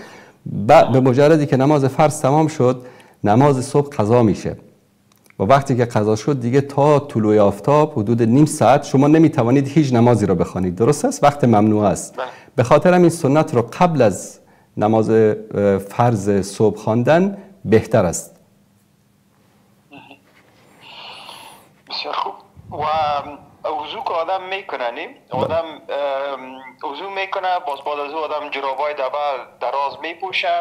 به مجردی که نماز فرض تمام شد نماز صبح قضا میشه و وقتی که قضا شد دیگه تا طلوع آفتاب حدود نیم ساعت شما نمیتوانید هیچ نمازی را بخوانید، درست است؟ وقت ممنوع است. به خاطر همین سنت رو قبل از نماز فرض صبح خواندن بهتر است. بسیار خوب. و وضو که آدم میکنه آدم وضو میکنه، باز بعد از او آدم جرابای دراز میپوشه،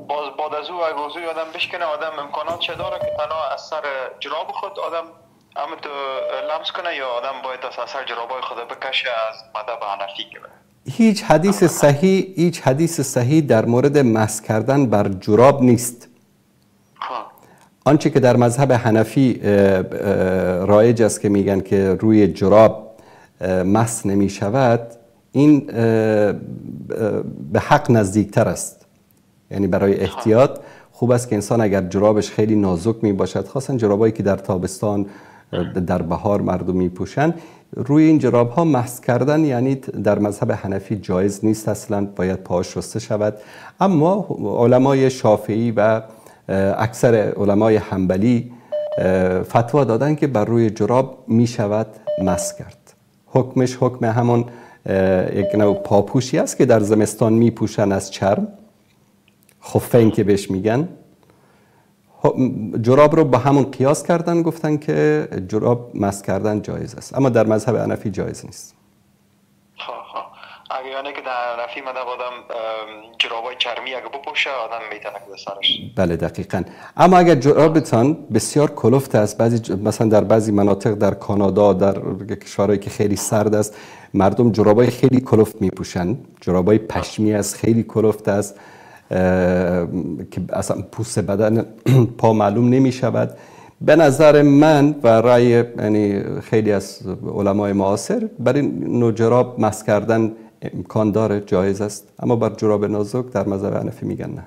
باز بعد از او اگه وضوی آدم بشکنه آدم امکانات چه داره که تنها از سر جراب خود آدم همونطور لمس کنه یا آدم باید از سر جرابای خود بکشه از مذهب حنفی که هیچ حدیث صحیح در مورد مس کردن بر جراب نیست. آنچه که در مذهب حنفی رایج است که میگن که روی جراب مس نمی شود، این به حق نزدیکتر است. یعنی برای احتیاط خوب است که انسان اگر جرابش خیلی نازک می باشد، خاصا جرابایی که در تابستان در بهار مردم می پوشن، روی این جراب ها مس کردن یعنی در مذهب حنفی جایز نیست، اصلا باید پاش شسته شود. اما علمای شافعی و اکثر علمای حنبلی فتوا دادن که بر روی جراب می شود مس کرد. حکمش حکم همون یک نوع پاپوشی است که در زمستان می پوشن از چرم، خفین که بهش میگن. جراب رو با همون قیاس کردن، گفتن که جراب مس کردن جایز است، اما در مذهب حنفی جایز نیست. اگه یعنی که در حنفی مذهب آدم جرابای چرمی اگه بپوشه آدم میتونه که سرش. بله دقیقاً. اما اگر جرابتان بسیار کلفت است، مثلا در بعضی مناطق در کانادا، در کشورهایی که خیلی سرد است، مردم جرابای خیلی کلفت میپوشن، جرابای پشمی است، خیلی کلفت است. که اصلا پوست بدن پا معلوم نمی شود. به نظر من و رأی یعنی خیلی از علمای معاصر برای نوع جراب مس کردن امکان داره، جایز است، اما بر جراب نازک در مذهب حنفی میگن نه.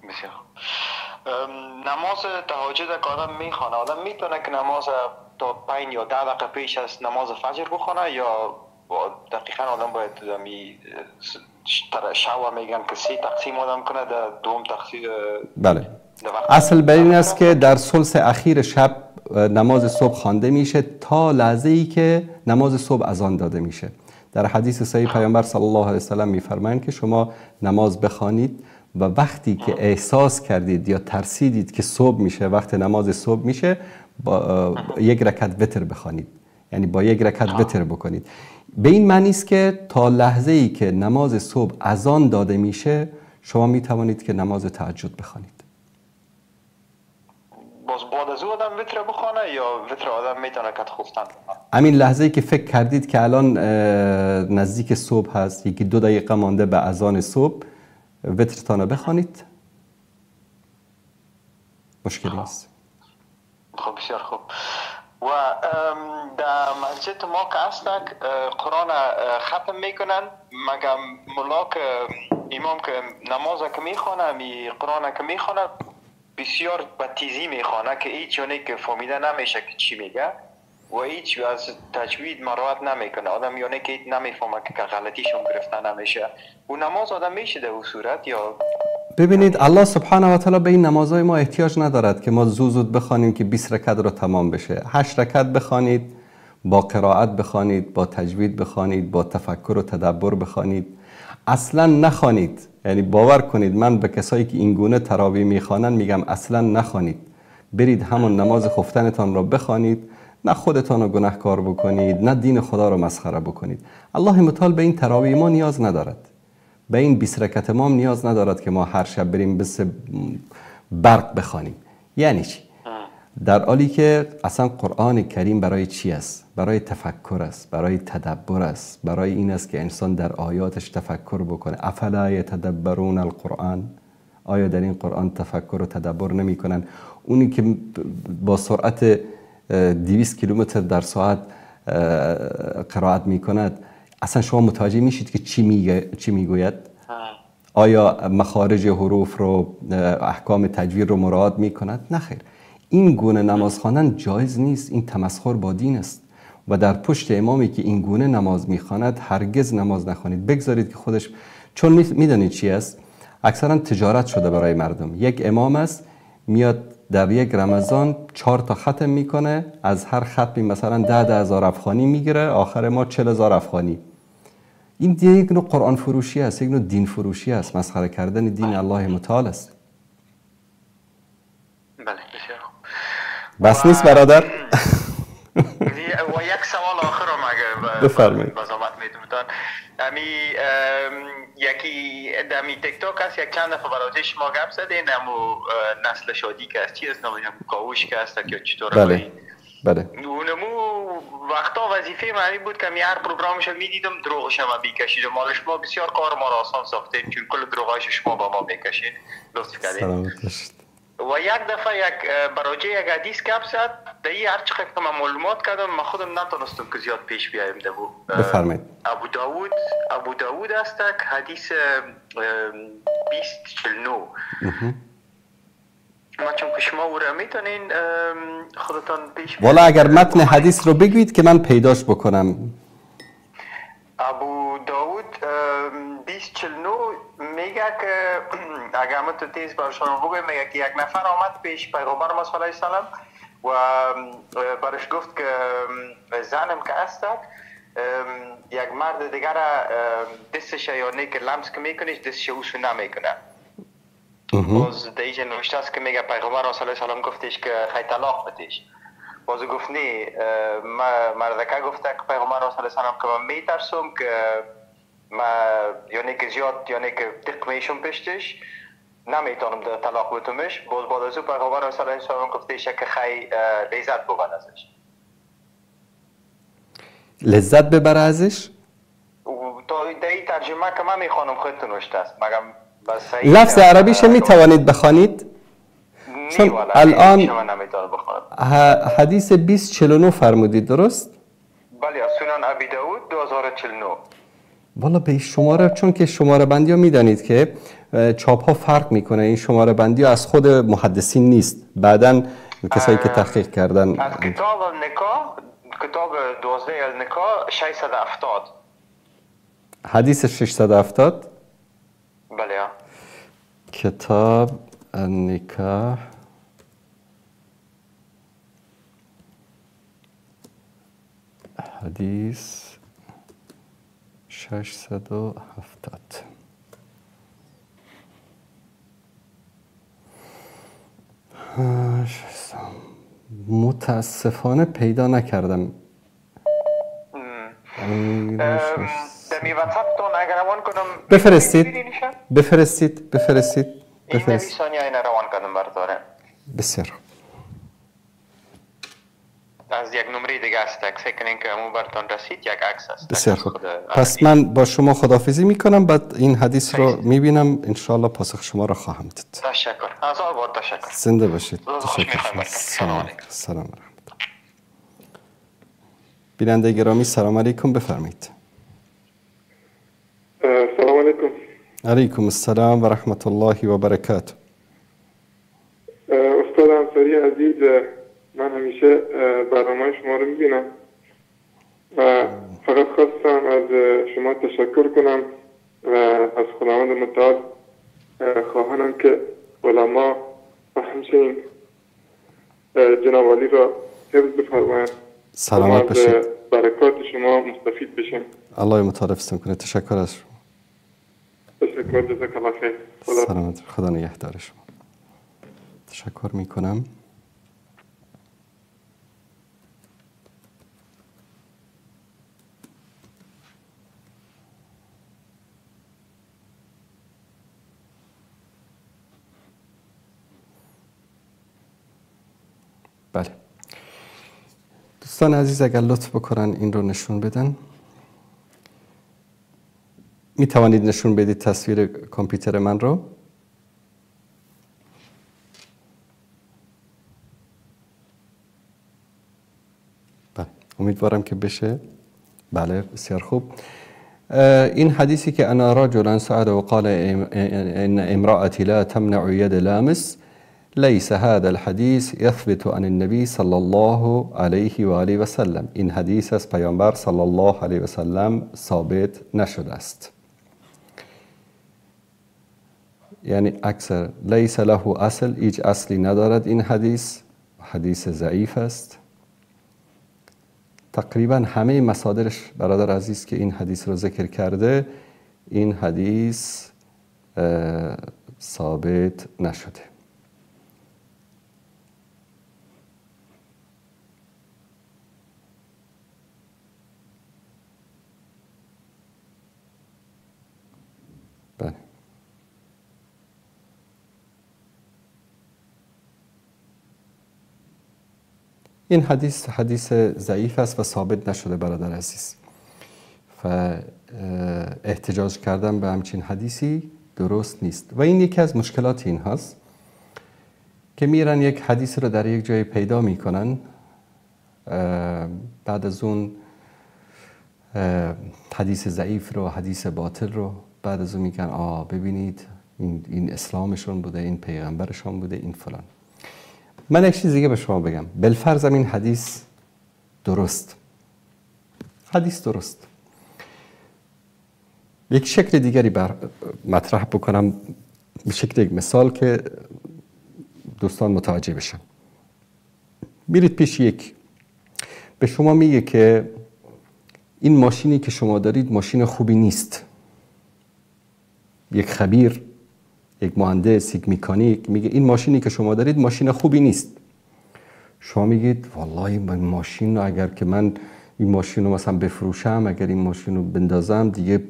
بسیار نماز تهجد که آدم میخوانه، آدم میتونه که نماز تا 5 یا 10 دقیقه پیش از نماز فجر بخونه یا دقیقا آدم باید شوا میگن که 3 تقسیم آدم کنه در دوم تقسیم؟ بله، اصل بر این است که در ثلث اخیر شب نماز صبح خوانده میشه تا لحظه ای که نماز صبح اذان داده میشه. در حدیث صحیح پیامبر صلی الله علیه و سلم میفرمایند که شما نماز بخوانید و وقتی که احساس کردید یا ترسیدید که صبح میشه، وقت نماز صبح میشه، با یک رکعت وتر بخوانید، یعنی با یک رکعت وتر بکنید. به این معنی است که تا لحظه ای که نماز صبح اذان داده میشه شما میتوانید که نماز تهجد بخوانید. باز بعد از آدم وتر بخونه یا وتر آدم میتونه که خفتن بخونه؟ همین لحظه ای که فکر کردید که الان نزدیک صبح هست، 1-2 دقیقه مانده به اذان صبح، وترتان بخوانید، مشکلی نیست. خب بسیار خوب. و در مسجد ما که هستک قرآن ختم میکنن، مگه ملا که امام که نماز که میخونه می قرآن که میخونه بسیار با تیزی میخونه که هیچ یعنی که فهمیده نمیشه که چی میگه و هیچ از تجوید مراعات نمیکنه. آدم یعنی که نمیفهمه که غلطیشون گرفته نمیشه. و نماز آدم میشه در اون صورت یا؟ ببینید الله سبحانه و تعالی به این نمازهای ما احتیاج ندارد که ما زود بخوانیم که 20 رکعت رو تمام بشه. 8 رکعت بخوانید، با قرائت بخوانید، با تجوید بخوانید، با تفکر و تدبر بخوانید. اصلا نخوانید. یعنی باور کنید من به کسایی که این گونه تراویح میخوانن میگم اصلا نخوانید. برید همون نماز خفتنتان رو بخوانید، نه خودتان رو گناهکار بکنید، نه دین خدا رو مسخره بکنید. الله متعال به این تراویح ما نیاز ندارد. به این 20 رکعت ما نیاز ندارد که ما هر شب بریم بس برق بخوانیم. یعنی چی؟ در حالی که اصلا قرآن کریم برای چی است؟ برای تفکر است، برای تدبر است، برای این است که انسان در آیاتش تفکر بکنه. افلا یتدبرون القرآن؟ آیا در این قرآن تفکر و تدبر نمی کنن؟ اونی که با سرعت 200 کیلومتر در ساعت قرائت می کند، اصلا شما متوجه میشید که چی میگوید؟ آیا مخارج حروف رو، احکام تجوید رو مراعات می کند؟ نه خیر. این گونه نماز خواندن جایز نیست. این تمسخر با دین است و در پشت امامی که این گونه نماز میخواند هرگز نماز نخوانید. بگذارید که خودش، چون میدونید چی است؟ اکثرا تجارت شده برای مردم. یک امام است میاد در یک رمضان 4 تا ختم میکنه، از هر ختمی مثلا 10,000 افغانی میگیره، آخر ما 40,000 افغانی. این یک نوع قرآن فروشی است، یک نوع دین فروشی است، مسخره کردن دین الله متعال است. بله بسیار خوب. بس نیست برادر؟ و یک سوال آخر هم اگر بفرمایید. بزامت میتونتان یکی دمی تیک تاک هست، یک چند دفعه برای شما گپ زدین امو نسل شادی که هست چی هست؟ نمیدونم کاوش که هست یا چطور؟ بله. اونمو وقتا وظیفه معنی بود که هر پروگرامش میدیدم دروغش هم میکشیدم. مال شما بسیار کار ما را آسان ساختین چون کل دروغاش شما با ما میکشین. لطف کردین. سلامت باشید. و یک دفعه برای یک حدیث گپ زد، در این هر چقدر که من معلومات کردم من خودم نتونستم که زیاد پیش بیایم. بفرمایید. ابو داود است حدیث 2049. ما چون که شما او را میتونین خودتان پیش بیایم. والا اگر متن حدیث رو بگویید که من پیداش بکنم. ابو داود 2049 میگه که اگر من تو تیز برشان بگویم، میگه که یک نفر آمد پیش پیغمبر ما صلی الله علیه وسلم و برش گفت که زنم که هستک یک مرد دیگر دستش یا نیک لمس که میکنیش دستش اوشو نمیکنه. باز دیجه نوشته است که میگه پیغمبر ما صلی الله علیه وسلم گفتش که خیلی طلاق بتیش. باز گفت نه، مردکه گفته که پیغمبر صلی الله علیه وسلم که من میترسم که ما یعنی که زیاد یعنی که دق میشم پشتش نمیتونم در طلاق بتمش. باز بعد از او پیغمبر صلی الله علیه وسلم گفتش که خیلی لذت ببر ازش. لذت ببر ازش؟ تا در این ترجمه که من میخوانم خودتون نوشته است مگم لفظ عربیش می توانید بخوانید؟ چون الان حدیث 2049 فرمودید درست؟ بله سنن ابی داود 2049. والا به شماره، چون که شماره بندی ها میدانید که چاپ ها فرق میکنه، این شماره بندی ها از خود محدثین نیست، بعداً کسایی که تحقیق کردن. از کتاب النکاح، کتاب 12 النکاح 670 حدیث 670. بله کتاب النکاح حدیث 670. متاسفانه پیدا نکردم. دمی واتساپتون اگر روان کنم بفرستید. این 20 ثانیه این روان کنم برداره. بسیار از یک نمره دیگه است، فکر کنین که امو براتون رسید، یک عکس است. بسیار خوب. پس من با شما خداحافظی میکنم، بعد این حدیث رو میبینم، انشاءالله پاسخ شما رو خواهم داد. تشکر. هزار بار تشکر. زنده باشید. تشکر. سلام علیکم. بیننده گرامی سلام علیکم، بفرمایید. سلام علیکم. علیکم السلام و رحمت الله و برکاته. استاد انصاری عزیز، من همیشه برنامه شما رو میبینم و فقط خواستم از شما تشکر کنم و از خداوند متعال خواهانم که علما و همچنین جناب عالی را حفظ بفرمایند. سلامت باشید. برکات شما مستفید بشیم. الله متعارفتون کنه. تشکر از شما. تشکر، جزاک الله خیر. سلامت، خدا نگهدار شما. تشکر میکنم. بله دوستان عزیز، اگر لطف بکنن این رو نشون بدن. می توانید نشون بدید تصویر کامپیوتر من رو؟ بله امیدوارم که بشه. بله بسیار خوب. این حدیثی که انا رجلا سعد و قال ان امرأتي لا تمنع يد لامس، ليس هذا الحديث يثبت عن النبي صلى الله عليه و آله و سلم. این حدیث از پیامبر صلی الله علیه و سلم ثابت نشده است. یعنی اکثر لیس له اصل، هیچ اصلی ندارد این حدیث، حدیث ضعیف است. تقریبا همه مصادرش برادر عزیز که این حدیث رو ذکر کرده، این حدیث ثابت نشده. بله این حدیث ضعیف است و ثابت نشده برادر عزیز، و احتجاج کردن به همچین حدیثی درست نیست. و این یکی از مشکلات این هست که میرن یک حدیث رو در یک جای پیدا میکنن، بعد از اون حدیث ضعیف رو، حدیث باطل رو، بعد از اون میگن ببینید این اسلامشون بوده، این پیغمبرشون بوده، این فلان. من یک چیز دیگه به شما بگم. بالفرض این حدیث درست، یک شکل دیگری مطرح بکنم، به شکل یک مثال که دوستان متوجه بشن. میرید پیش به شما میگه که این ماشینی که شما دارید ماشین خوبی نیست. یک خبیر، یک مهندس، یک مکانیک میگه این ماشینی که شما دارید ماشین خوبی نیست. شما میگید والله این ماشین رو اگر که من این ماشین رو مثلا بفروشم، اگر این ماشین رو بندازم دیگه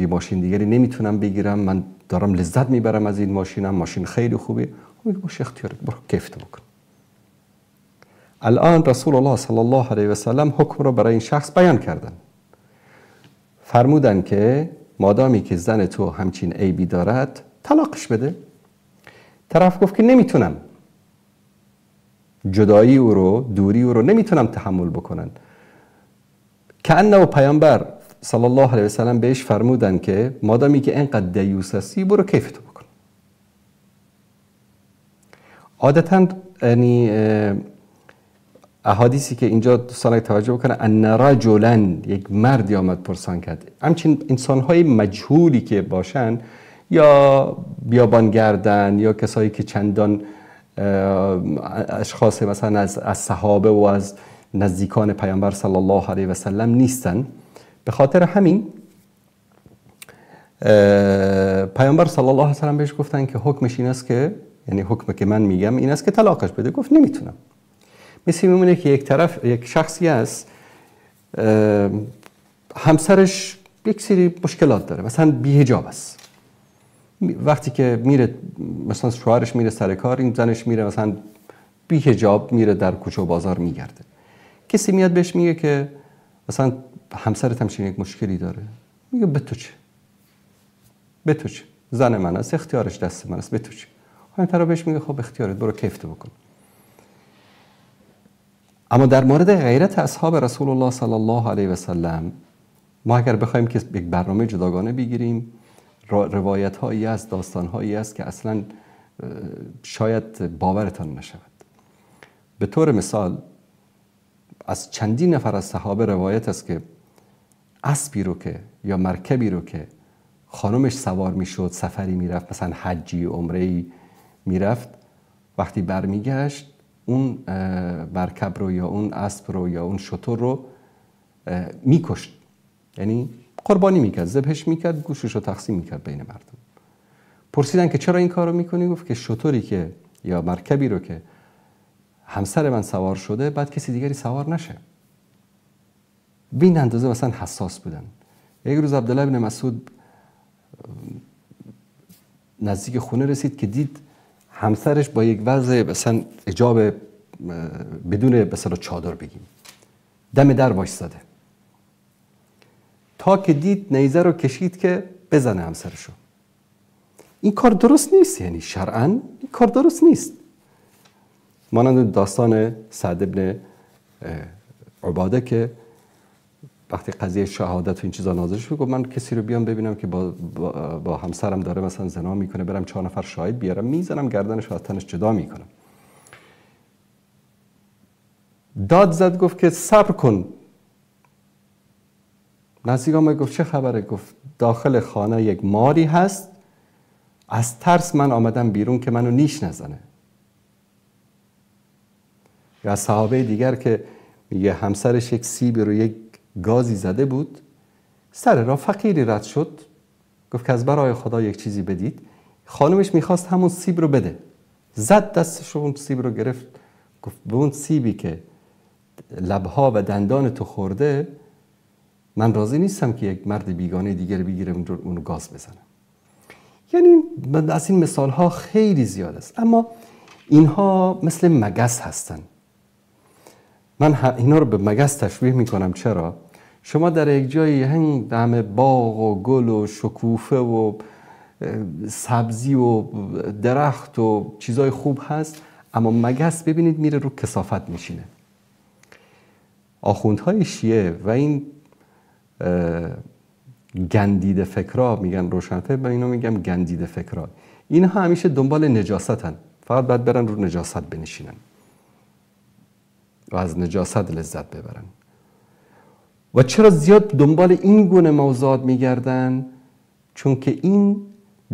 ماشین دیگری نمیتونم بگیرم، من دارم لذت میبرم از این ماشینم، ماشین خیلی خوبه. میگه باشه اختیارت، برو کیفت بکن. الان رسول الله صلی الله علیه و سلم حکم رو برای این شخص بیان کردن. فرمودن که مادامی که زن تو همچین عیبی دارد طلاقش بده. طرف گفت که نمیتونم، جدایی او رو، دوری او رو نمیتونم تحمل بکنن. کأنه پیامبر صلی الله علیه و سلم بهش فرمودن که مادامی که اینقدر دیوس هستی برو کیفتو بکن. عادتاً یعنی احادیثی که اینجا دوستان توجه بکنه، ان رجلا، یک مردی آمد پرسان کرد. همچین انسان‌های مجهولی که باشن، یا بیابانگردن یا کسایی که چندان اشخاص مثلا از صحابه و از نزدیکان پیامبر صلی الله علیه و سلم نیستن، به خاطر همین پیامبر صلی الله علیه و سلم بهش گفتن که حکمش این است که، یعنی حکم که من میگم این است که طلاقش بده. گفت نمیتونم. مثل میمونه که یک شخصی هست همسرش یک سری مشکلات داره، مثلا بی‌حجاب است. وقتی که میره مثلا شوهرش میره سر کار، این زنش میره مثلا بی‌حجاب میره در کوچه و بازار میگرده. کسی میاد بهش میگه که مثلا همسرت همچین یک مشکلی داره، میگه به تو چه؟ به تو چه؟ زن من است، اختیارش دست من است، به تو چه؟ همین طرف بهش میگه خب اختیارت، برو کیفتو بکن. اما در مورد غیرت اصحاب رسول الله صلی الله علیه و سلم، ما اگر بخوایم که یک برنامه جداگانه بگیریم، روایت هایی است، داستان هایی است که اصلا شاید باورتان نشود. به طور مثال از چندین نفر از صحابه روایت است که اسبی رو که یا مرکبی رو که خانمش سوار میشد، سفری میرفت، مثلا حجی، عمره‌ای میرفت، وقتی برمیگشت اون مرکب رو یا اون اسب رو یا اون شتر رو میکشت، یعنی قربانی میکرد، ذبحش میکرد، گوشش رو تقسیم میکرد بین مردم. پرسیدن که چرا این کار رو میکنی؟ گفت که شتری که یا مرکبی رو که همسر من سوار شده بعد کسی دیگری سوار نشه. به این اندازه مثلا حساس بودن. یک روز عبدالله بن مسعود نزدیک خونه رسید که دید همسرش با یک وضع مثلا حجاب بدون مثلا چادر بگیم دم در وایساده، تا که دید نیزه رو کشید که بزنه همسرشو. این کار درست نیست، یعنی شرعاً این کار درست نیست. مانند داستان سعد بن عباده که وقتی قضیه شهادت و این چیزا نازل شد، گفت من کسی رو بیام ببینم که با همسرم داره مثلا زنا میکنه، برم 4 نفر شاهد بیارم، میزنم گردنش و تنش جدا میکنم. داد زد، گفت که صبر کن. نزدیک آمد گفت چه خبره؟ گفت داخل خانه یک ماری هست، از ترس من آمدم بیرون که منو نیش نزنه. یا صحابه دیگر که میگه همسرش یک سیب رو یک گازی زده بود، سر را فقیری رد شد، گفت که از برای خدا یک چیزی بدید. خانمش میخواست همون سیب رو بده، زد دستش رو، اون سیب رو گرفت، گفت به اون سیبی که لبها و دندان تو خورده من راضی نیستم که یک مرد بیگانه دیگر بگیره اون گاز بزنه. یعنی از این مثال ها خیلی زیاد است، اما اینها مثل مگس هستن. من اینا رو به مگس تشبیه میکنم. چرا؟ شما در یک جایی همه باغ و گل و شکوفه و سبزی و درخت و چیزای خوب هست، اما مگس ببینید میره رو کثافت میشینه. آخوندهای شیعه و این گندیده فکرها میگن روشنفکر، من اینو میگم گندیده فکرها، اینها همیشه دنبال نجاستن، فقط باید برن رو نجاست بنشینن و از نجاست لذت ببرن. و چرا زیاد دنبال این گونه موضوعات میگردن؟ چون که این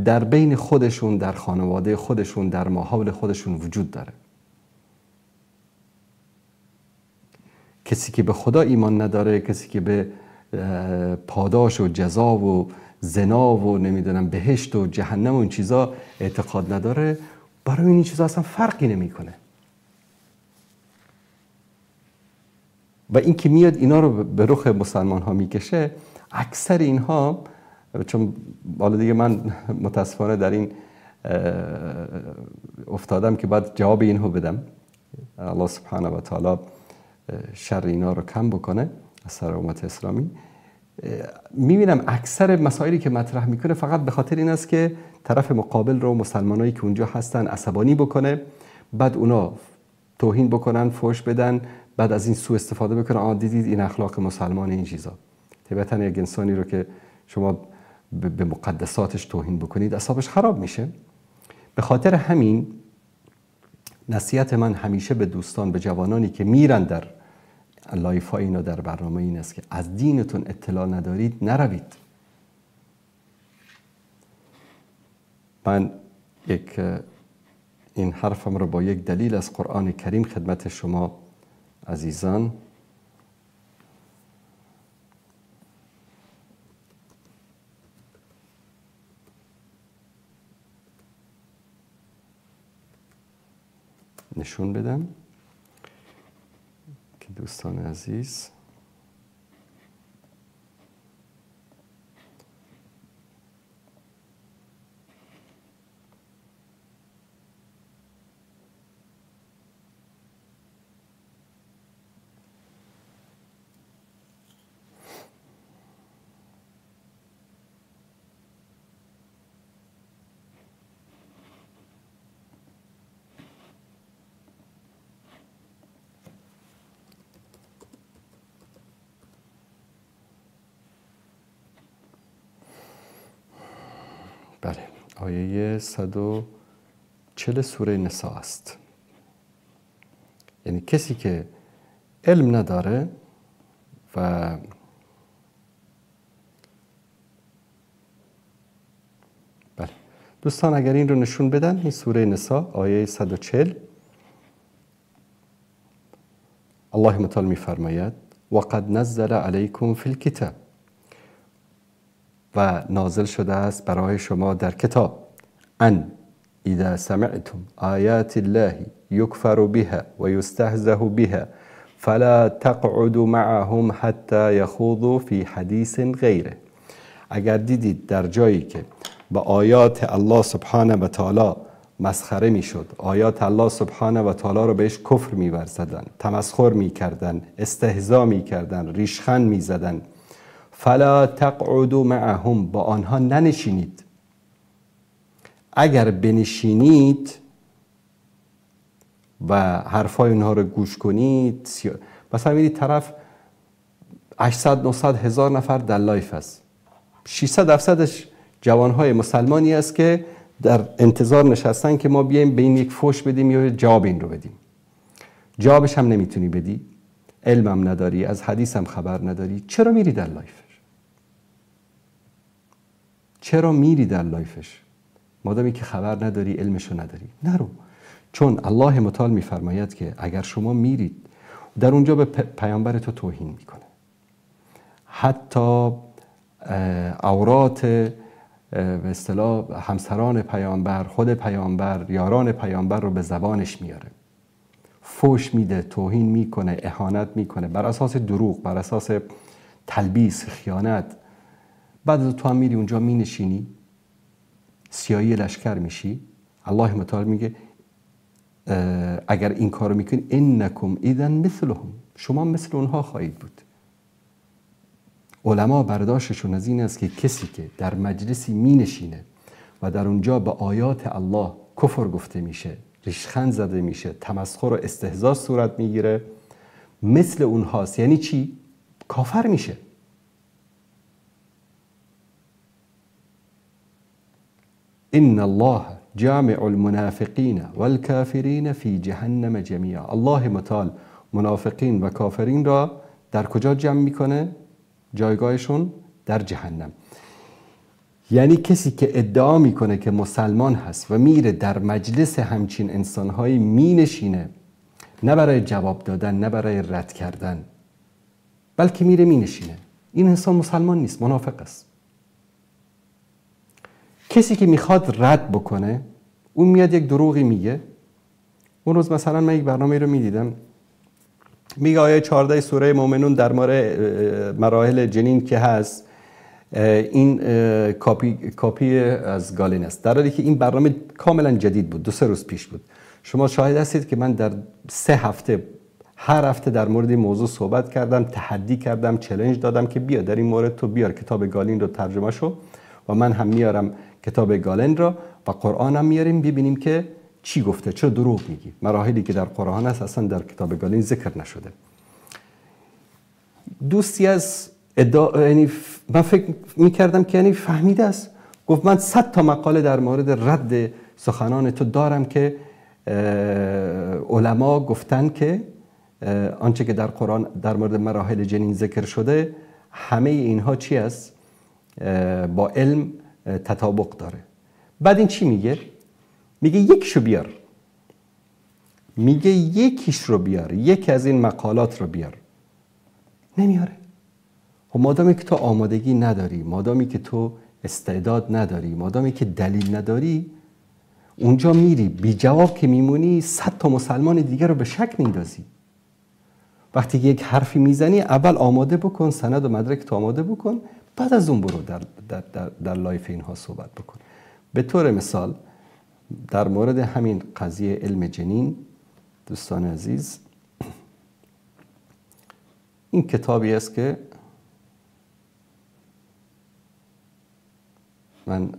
در بین خودشون، در خانواده خودشون، در ماحول خودشون وجود داره. کسی که به خدا ایمان نداره، کسی که به پاداش و جزا و زنا و نمیدونم بهشت و جهنم و این چیزا اعتقاد نداره، برای این چیزا اصلا فرقی نمیکنه. و این که میاد اینا رو به رخ مسلمان ها میکشه، اکثر اینها، چون حالا دیگه من متاسفانه در این افتادم که باید جواب اینو بدم، الله سبحانه و تعالی شر اینا رو کم بکنه از سر امت اسلامی. میبینم اکثر مسائلی که مطرح میکنه فقط به خاطر این است که طرف مقابل رو، مسلمانایی که اونجا هستن، عصبانی بکنه، بعد اونا توهین بکنن، فحش بدن، بعد از این سوء استفاده بکنن. دیدید این اخلاق مسلمان، این چیزا. طبعا یک انسانی رو که شما به مقدساتش توهین بکنید اعصابش خراب میشه. به خاطر همین نصیحت من همیشه به دوستان، به جوانانی که میرن در لایف ها اینا، در برنامه، این است که از دینتون اطلاع ندارید نروید. من این حرفم رو با یک دلیل از قرآن کریم خدمت شما عزیزان نشون بدم که دوستان عزیز بله، آیه 140 سوره نساء است. یعنی کسی که علم نداره و بله دوستان اگر این رو نشون بدن، این سوره نساء آیه 140 الله متعال میفرماید وقد نزل علیکم فی الکتاب، و نازل شده است برای شما در کتاب، ان اذا سمعتم آیات الله یکفر بها و یستهزأ بها فلا تقعدوا معهم حتی یخوضوا فی حدیث غیره. اگر دیدید در جایی که به آیات الله سبحانه و تعالی مسخره میشد، آیات الله سبحانه و تعالی رو بهش کفر می‌ورزیدن، تمسخر می‌کردن، استهزا می‌کردن، ریشخند می‌زدن، فلا تقعدوا معهم، با آنها ننشینید. اگر بنشینید و حرفای اونها رو گوش کنید، مثلا می‌بینید طرف 800 900 هزار نفر در لایف است، 600 700ش جوانهای مسلمانی است که در انتظار نشستن که ما بیایم به این یک فحش بدیم یا جواب این رو بدیم. جوابش هم نمیتونی بدی، علمم نداری، از حدیثم خبر نداری، چرا میری در لایفش؟ چرا میری در لایفش؟ مادامی که خبر نداری، علمشو نداری، نرو. چون الله متعال میفرماید که اگر شما میرید در اونجا به پیامبر تو توهین میکنه، حتی عورات به اصطلاح همسران پیامبر، خود پیامبر، یاران پیامبر رو به زبانش میاره، فحش میده، توهین میکنه، اهانت میکنه بر اساس دروغ، بر اساس تلبیس، خیانت. بعد تو هم میری اونجا مینشینی، سیاهی لشکر میشی. الله متعال میگه اگر این کارو میکنی انکم اذا مثلهم، شما مثل اونها خواهید بود. علما برداشتشون از این است که کسی که در مجلسی مینشینه و در اونجا به آیات الله کفر گفته میشه، ریشخند زده میشه، تمسخر و استهزاء صورت میگیره، مثل اونهاست. یعنی چی؟ کافر میشه. ان الله جامع المنافقین والکافرین فی جهنم جمیعا. الله متعال منافقین و کافرین را در کجا جمع میکنه؟ جایگاهشون در جهنم. یعنی کسی که ادعا میکنه که مسلمان هست و میره در مجلس همچین انسانهایی مینشینه، نه برای جواب دادن، نه برای رد کردن، بلکه میره مینشینه، این انسان مسلمان نیست، منافق است. کسی که میخواد رد بکنه، اون میاد یک دروغی میگه. اون روز مثلا من یک برنامه رو میدیدم، میگه آیه 14 سوره مومنون در مورد مراحل جنین که هست، این کاپی از گالین است، در حالی که این برنامه کاملا جدید بود، 2-3 روز پیش بود. شما شاهد هستید که من در 3 هفته هر هفته در مورد این موضوع صحبت کردم، تحدی کردم، چالش دادم که بیا در این مورد تو بیار کتاب گالین رو ترجمه شو و من هم میارم کتاب گالین رو و قرآن هم میاریم ببینیم که چی گفته، چرا دروغ میگی. مراحلی که در قرآن هست اصلا در کتاب گالین ذکر نشده. دوستی از یعنی من فکر میکردم که یعنی فهمیده است، گفت من 100 تا مقاله در مورد رد سخنان تو دارم که علما گفتن که آنچه که در قرآن در مورد مراحل جنین ذکر شده همه اینها چی است؟ با علم تطابق داره. بعد این چی میگه؟ میگه یکیشو بیار، میگه یکیش رو بیار، یکی از این مقالات رو بیار. نمیاره. و مادامی که تو آمادگی نداری، مادامی که تو استعداد نداری، مادامی که دلیل نداری، اونجا میری بی جواب که میمونی 100 تا مسلمان دیگر رو به شک میندازی. وقتی یک حرفی میزنی اول آماده بکن، سند و مدرک تو آماده بکن، بعد از اون برو در لایف اینها صحبت بکن. به طور مثال در مورد همین قضیه علم جنین دوستان عزیز، این کتابی است که من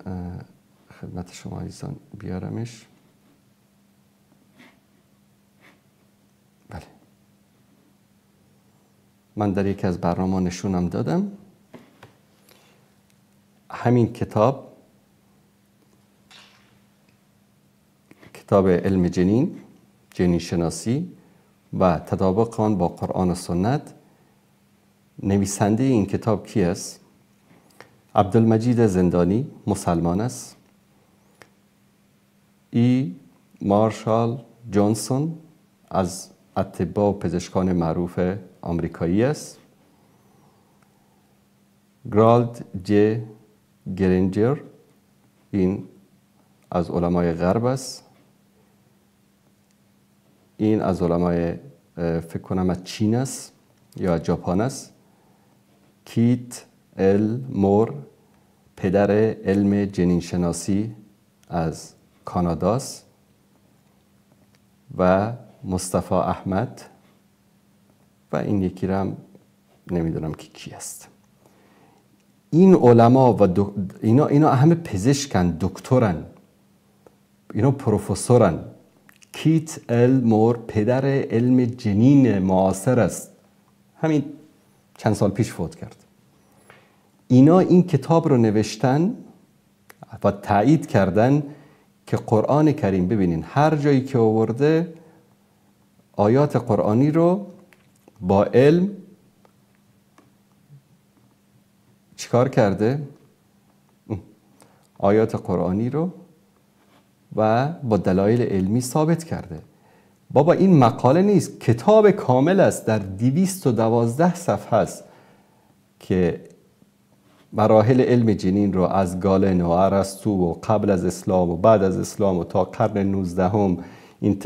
خدمت شما عزیزان بیارمش. بله، من در یکی از برنامه نشونم دادم. همین کتاب علم جنین، جنین شناسی و تطابق آن با قرآن و سنت. نویسنده این کتاب کی است؟ عبدالمجید زندانی، مسلمان است. مارشال جانسون از اطباء و پزشکان معروف آمریکایی است. گرالد جی گرینجر، این از علمای غرب است. این از علمای فکر کنم از چین است یا از ژاپن است. کیت ال مور، پدر علم جنین شناسی از کاناداست. و مصطفی احمد و این یکی رو هم نمیدونم که کی است. این علما و اینا همه پزشکن، دکترن، اینا پروفسورن. کیت ال مور پدر علم جنین معاصر است، همین چند سال پیش فوت کرد. اینا این کتاب رو نوشتن و تایید کردن که قرآن کریم، ببینین هر جایی که آورده آیات قرآنی رو با علم چیکار کرده؟ آیات قرآنی رو و با دلایل علمی ثابت کرده. بابا این مقاله نیست، کتاب کامل است، در 212 صفحه است که مراحل علم جنین رو از گالن و ارسطو و قبل از اسلام و بعد از اسلام و تا قرن 19 این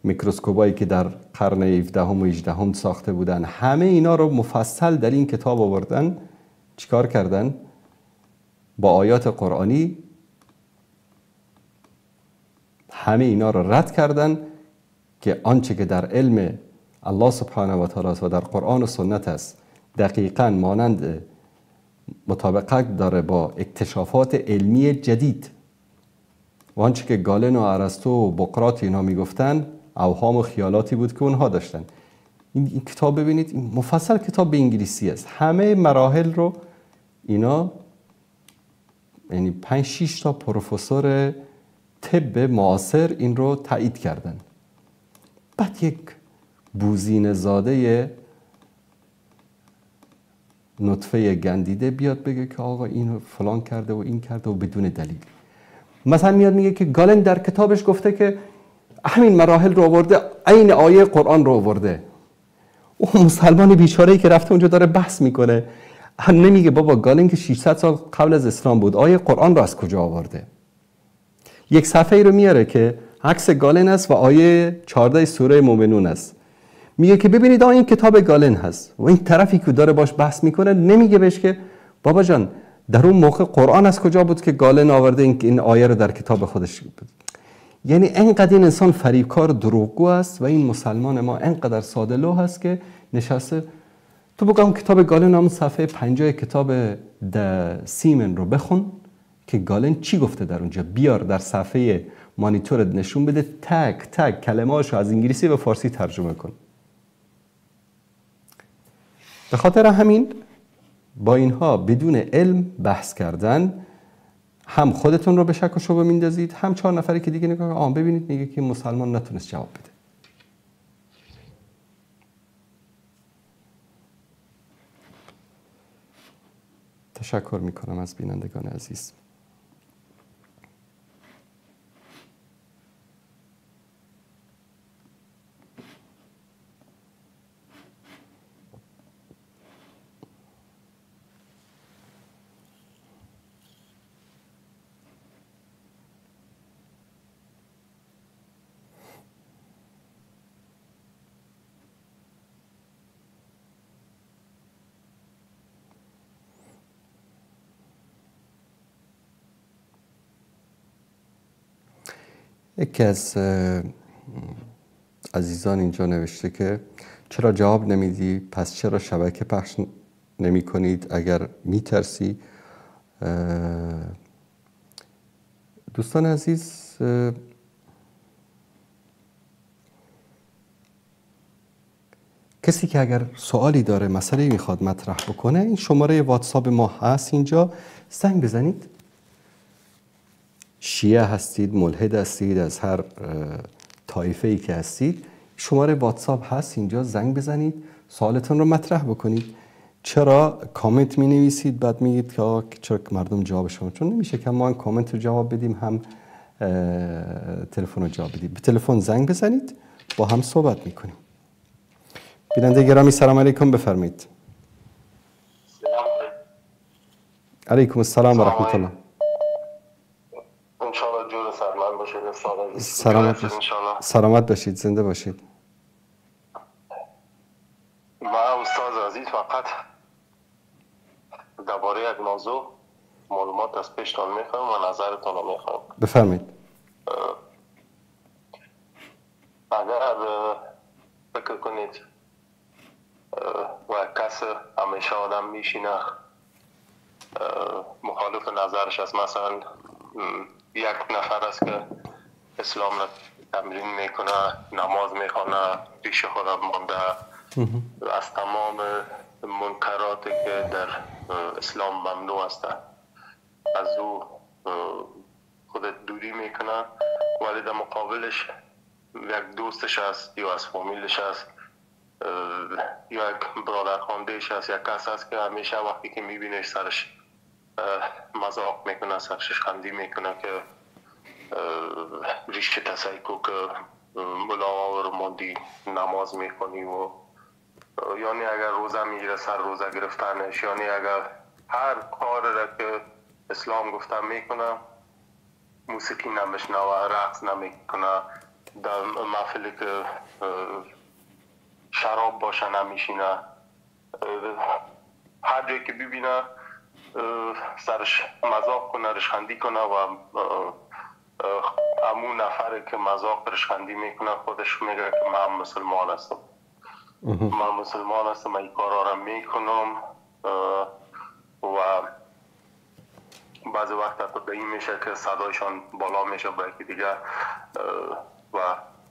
میکروسکوپایی که در قرن 17 و 18 ساخته بودن، همه اینا رو مفصل در این کتاب آوردن. چیکار کردن؟ با آیات قرآنی همه اینا رو رد کردن که آنچه که در علم الله سبحانه و تعالی و در قرآن و سنت است دقیقاً مانند مطابقت داره با اکتشافات علمی جدید. و آنچه که گالن و ارسطو و بقراط اینا میگفتن اوهام و خیالاتی بود که اونها داشتن. این کتاب ببینید، این مفصل کتاب به انگلیسی است، همه مراحل رو اینا یعنی 5-6 تا پروفسور طب معاصر این رو تایید کردن. بعد یک بوزینه زاده نطفه گندیده بیاد بگه که آقا اینو فلان کرده و این کرده و بدون دلیل. مثلا میاد میگه که گالن در کتابش گفته که همین مراحل رو آورده، عین آیه قرآن رو آورده. اون مسلمان بیچاره‌ای که رفته اونجا داره بحث میکنه، هم نمیگه بابا گالن که 600 سال قبل از اسلام بود، آیه قرآن رو از کجا آورده؟ یک صفحه ای رو میاره که عکس گالن است و آیه 14 سوره مومنون است. میگه که ببینید این کتاب گالن هست و این طرفی که داره باش بحث میکنه نمیگه بهش که بابا جان در اون موقع قرآن از کجا بود که گالن آورده این آیه رو در کتاب خودش بود. یعنی اینقدر این انسان فریبکار دروغگو است و این مسلمان ما اینقدر ساده لوح است که نشسته. تو بگم کتاب گالن همون صفحه 50 کتاب د سیمن رو بخون که گالن چی گفته در اونجا، بیار در صفحه مانیتورت نشون بده، تک تک کلمه‌اشو از انگلیسی به فارسی ترجمه کن. به خاطر همین با اینها بدون علم بحث کردن هم خودتون رو به شک و شبهه میندازید، هم 4 نفری که دیگه نگاه ببینید میگه که مسلمان نتونست جواب بده. تشکر میکنم از بینندگان عزیز. یکی از عزیزان اینجا نوشته که چرا جواب نمیدی؟ پس چرا شبکه پخش نمی کنید اگر میترسی؟ دوستان عزیز، کسی که اگر سوالی داره، مسئله میخواد مطرح بکنه، این شماره واتساپ ما هست اینجا، زنگ بزنید. شیعه هستید، ملحد هستید، از هر طایفه‌ای که هستید، شماره واتساپ هست اینجا، زنگ بزنید، سوالتون رو مطرح بکنید. چرا کامنت می نویسید بعد میگید که چرا مردم جواب شما؟ چون نمیشه که ما هم کامنت رو جواب بدیم هم تلفن رو جواب بدیم. به تلفن زنگ بزنید، با هم صحبت میکنیم. بیننده گرامی سلام علیکم، بفرمایید. علیکم السلام و رحمت الله. سلامت باشید، زنده باشید. ما استاد عزیز فقط درباره یک موضوع معلومات از پیشتان میخوام و نظرتان رو میخوام. بفرمایید. اگر فکر کنید و کس همیشه آدم میشینه مخالف نظرش است، مثلا یک نفر است که اسلام را تمرین میکنه، نماز میخونه، پیش خودم مانده، از تمام منکراتی که در اسلام ممنوع است از او خود دوری میکنه، ولی در مقابلش یک دوستش است یا از فامیلش است یا یک برادرخواندهش است، یک کس است که همیشه وقتی که میبینش سرش مذاق میکنه، سرش خندی میکنه که ریشه تسیکو که ملا رو ماندی نماز میکنی و یعنی اگر روزه میگیره سر روزه گرفتنش، یعنی اگر هر کار را که اسلام گفته میکنه، موسیقی نمیشنوه، رقص نمیکنه، در محفلی که شراب باشه نمیشینه، هر جایی که ببینه سرش مذاق کنه، رشخندی کنه و امون نفره که مذاق رشخندی میکنه خودش میگه که من مسلمان هستم، من مسلمان هستم، من این کارا را میکنم و بعضی وقت حتی این میشه که صدایشان بالا میشه با یکی دیگه و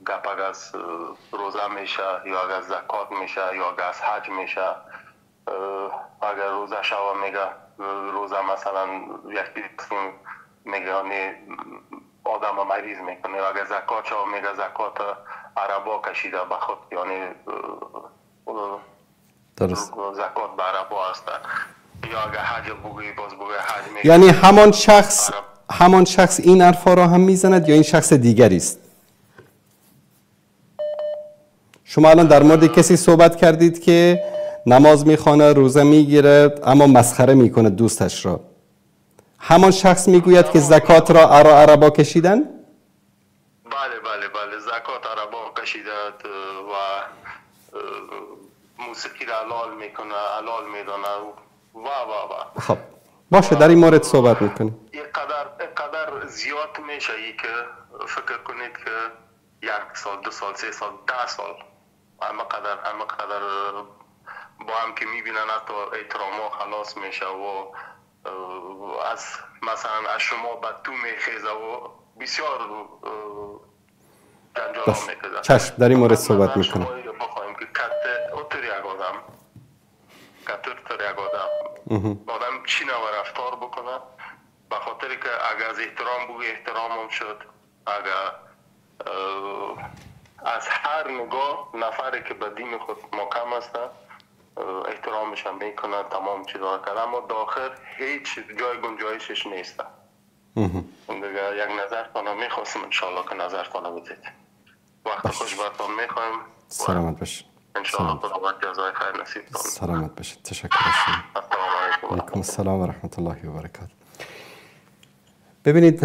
گپک از روزه میشه یا از زکات میشه یا از حج میشه. اگر روزه شوا میگه روزه مثلا یکی میگه یعنی آدم مریض میکنه، یا اگر زکات شوا میگه زکات عربا کشیده به خود، یعنی درست زکات به عربا هسته، یا اگر حج بگوی باز بگوی حج میگه. یعنی همان شخص این حرفا را هم میزند یا این شخص دیگری است؟ شما الان در مورد کسی صحبت کردید که نماز میخوانه، روزه میگیره، اما مسخره میکنه دوستش را. همان شخص میگوید که زکات را عربا کشیدن؟ بله زکات عربا کشیده و موسیقی را حلال میکنه، حلال میدانه و خب باشه، در این مورد صحبت میکنیم. اینقدر زیاد میشه ای که فکر کنید که 1 سال 2 سال 3 سال 10 سال همه قدر با هم که میبینن حتی احترام ها خلاص میشه و از مثلا از شما به تو میخیزه و بسیار جنجال ها میکرده. چشم در این مورد صحبت میکنم. بخواهیم که کتر یک آدم چی نوع رفتار بکنه به خاطر که اگر از احترام بگه احترام هم شد، اگر از هر نگاه نفری که به دین خود محکم است احترامش هم میکنه، تمام چیزا کرده، اما داخل هیچ جای گنجایشش نیست. دیگه یک نظرتان میخواستم انشاءالله که نظرتان بدید. وقت خوش براتون میخوایم. سلامت باشید. انشاءالله خداوند جزای خیر نصیب کنه. سلامت باشید. تشکر هستم. علیکم السلام و رحمت الله و برکاته. ببینید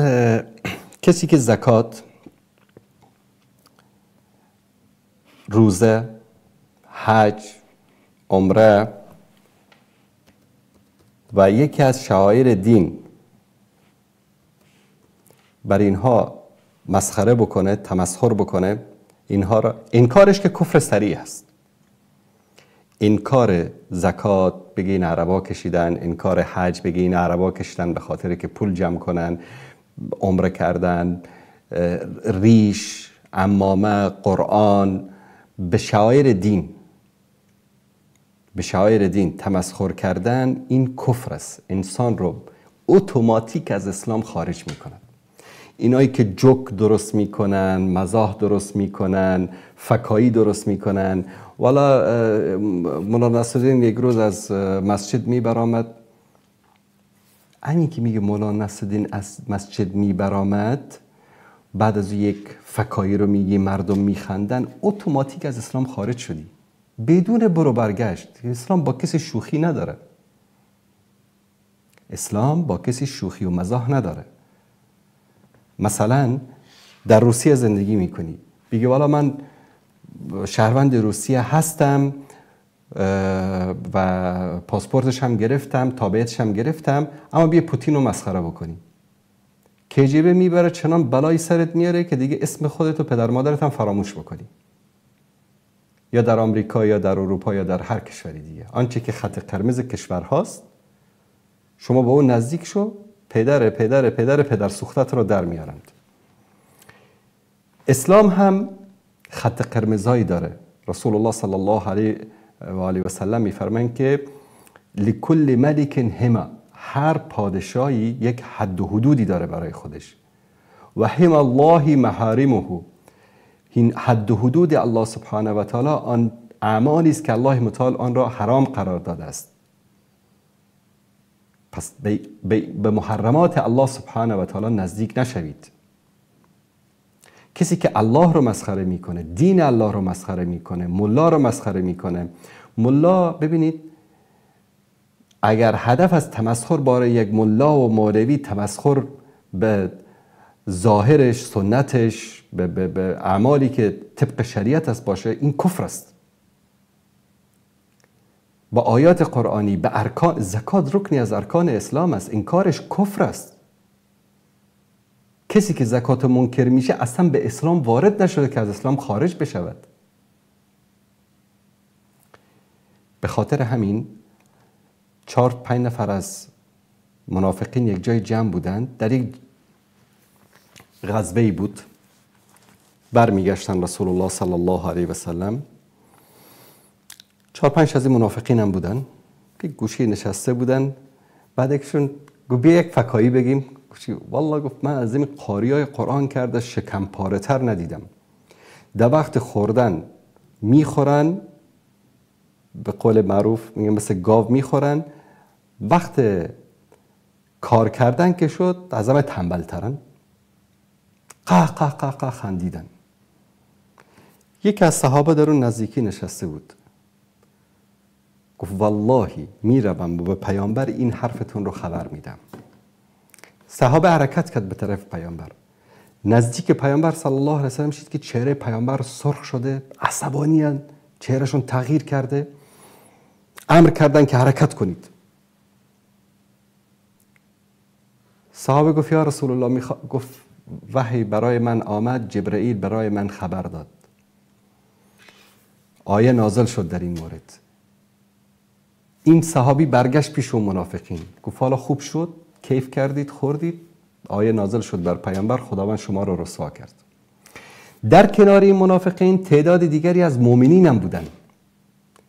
کسی که زکات، روزه، حج، عمره و یکی از شعائر دین بر اینها مسخره بکنه، تمسخر بکنه، اینها را انکارش که کفر صریح است. انکار زکات بگه این عربا کشیدن، انکار حج بگه این عربا کشیدن به خاطر که پول جمع کنن، عمره کردن، ریش، عمامه، قرآن، به شعائر دین تمسخر کردن، این کفر است. انسان رو اتوماتیک از اسلام خارج میکنن. اینایی که جوک درست میکنن، مزاح درست میکنن، فکایی درست میکنن. والا مولانا نصرالدین یک روز از مسجد میبرآمد. همین که میگه مولانا نصرالدین از مسجد میبرآمد، بعد از یک فکایی رو میگی مردم میخندن، اتوماتیک از اسلام خارج شدی بدون برو برگشت. اسلام با کسی شوخی نداره. اسلام با کسی شوخی و مزاح نداره. مثلا در روسیه زندگی میکنی، بگی والا من شهروند روسیه هستم و پاسپورتش هم گرفتم، تابعیتش هم گرفتم، اما بیا پوتین رو مسخره بکنی. KGB میبره چنان بلای سرت میاره که دیگه اسم خودت و پدر مادرت هم فراموش بکنی. یا در آمریکا یا در اروپا یا در هر کشوری دیگه، آنچه که خط قرمز کشور هاست، شما با اون نزدیک شو، پدر سوختت رو در میارند. اسلام هم خط قرمزهایی داره. رسول الله صلی الله علیه و آله و سلم میفرمایند که لکل ملک هما، هر پادشاهی یک حد و حدودی داره برای خودش. و هم الله محارمه، این حد و حدود الله سبحانه و تعالی آن اعمالی است که الله متعال آن را حرام قرار داده است. پس به محرمات الله سبحانه و تعالی نزدیک نشوید. کسی که الله رو مسخره میکنه، دین الله رو مسخره میکنه، ملا رو مسخره میکنه. ملا، ببینید، اگر هدف از تمسخر برای یک ملا و مولوی تمسخر به ظاهرش، سنتش، به اعمالی که طبق شریعت است باشه، این کفر است. با آیات قرآنی، به ارکان، زکات رکنی از ارکان اسلام است، انکارش کفر است. کسی که زکات منکر میشه اصلا به اسلام وارد نشده که از اسلام خارج بشود. به خاطر همین 4-5 نفر از منافقین یک جای جمع بودند، در یک غزوه‌ای بود. برمیگشتن رسول الله صلی الله علیه و سلم. 4-5 از این منافقین هم بودن که گوشه نشسته بودن. بعد یکشون گفت بیا یک فکایی بگیم. والله گفت من از این قاریای قرآن کرده شکم پاره تر ندیدم. در وقت خوردن میخورن، به قول معروف میگن مثل گاو میخورن، وقت کار کردن که شد از همه تنبل ترن. قه خندیدن. یکی از صحابه در اون نزدیکی نشسته بود. گفت والله میروم به پیامبر این حرفتون رو خبر میدم. صحابه حرکت کرد به طرف پیامبر. نزدیک پیامبر صلی الله علیه و سلم شد که چهره پیامبر سرخ شده، عصبانی‌اند، چهرهشون تغییر کرده. امر کردن که حرکت کنید. صحابه گفت یا رسول الله، گفت وحی برای من آمد، جبرئیل برای من خبر داد، آیه نازل شد در این مورد. این صحابی برگشت پیش اون منافقین، گفت حالا خوب شد، کیف کردید، خوردید، آیه نازل شد بر پیامبر، خداوند شما رو رسوا کرد. در کنار این منافقین تعداد دیگری از مؤمنین هم بودن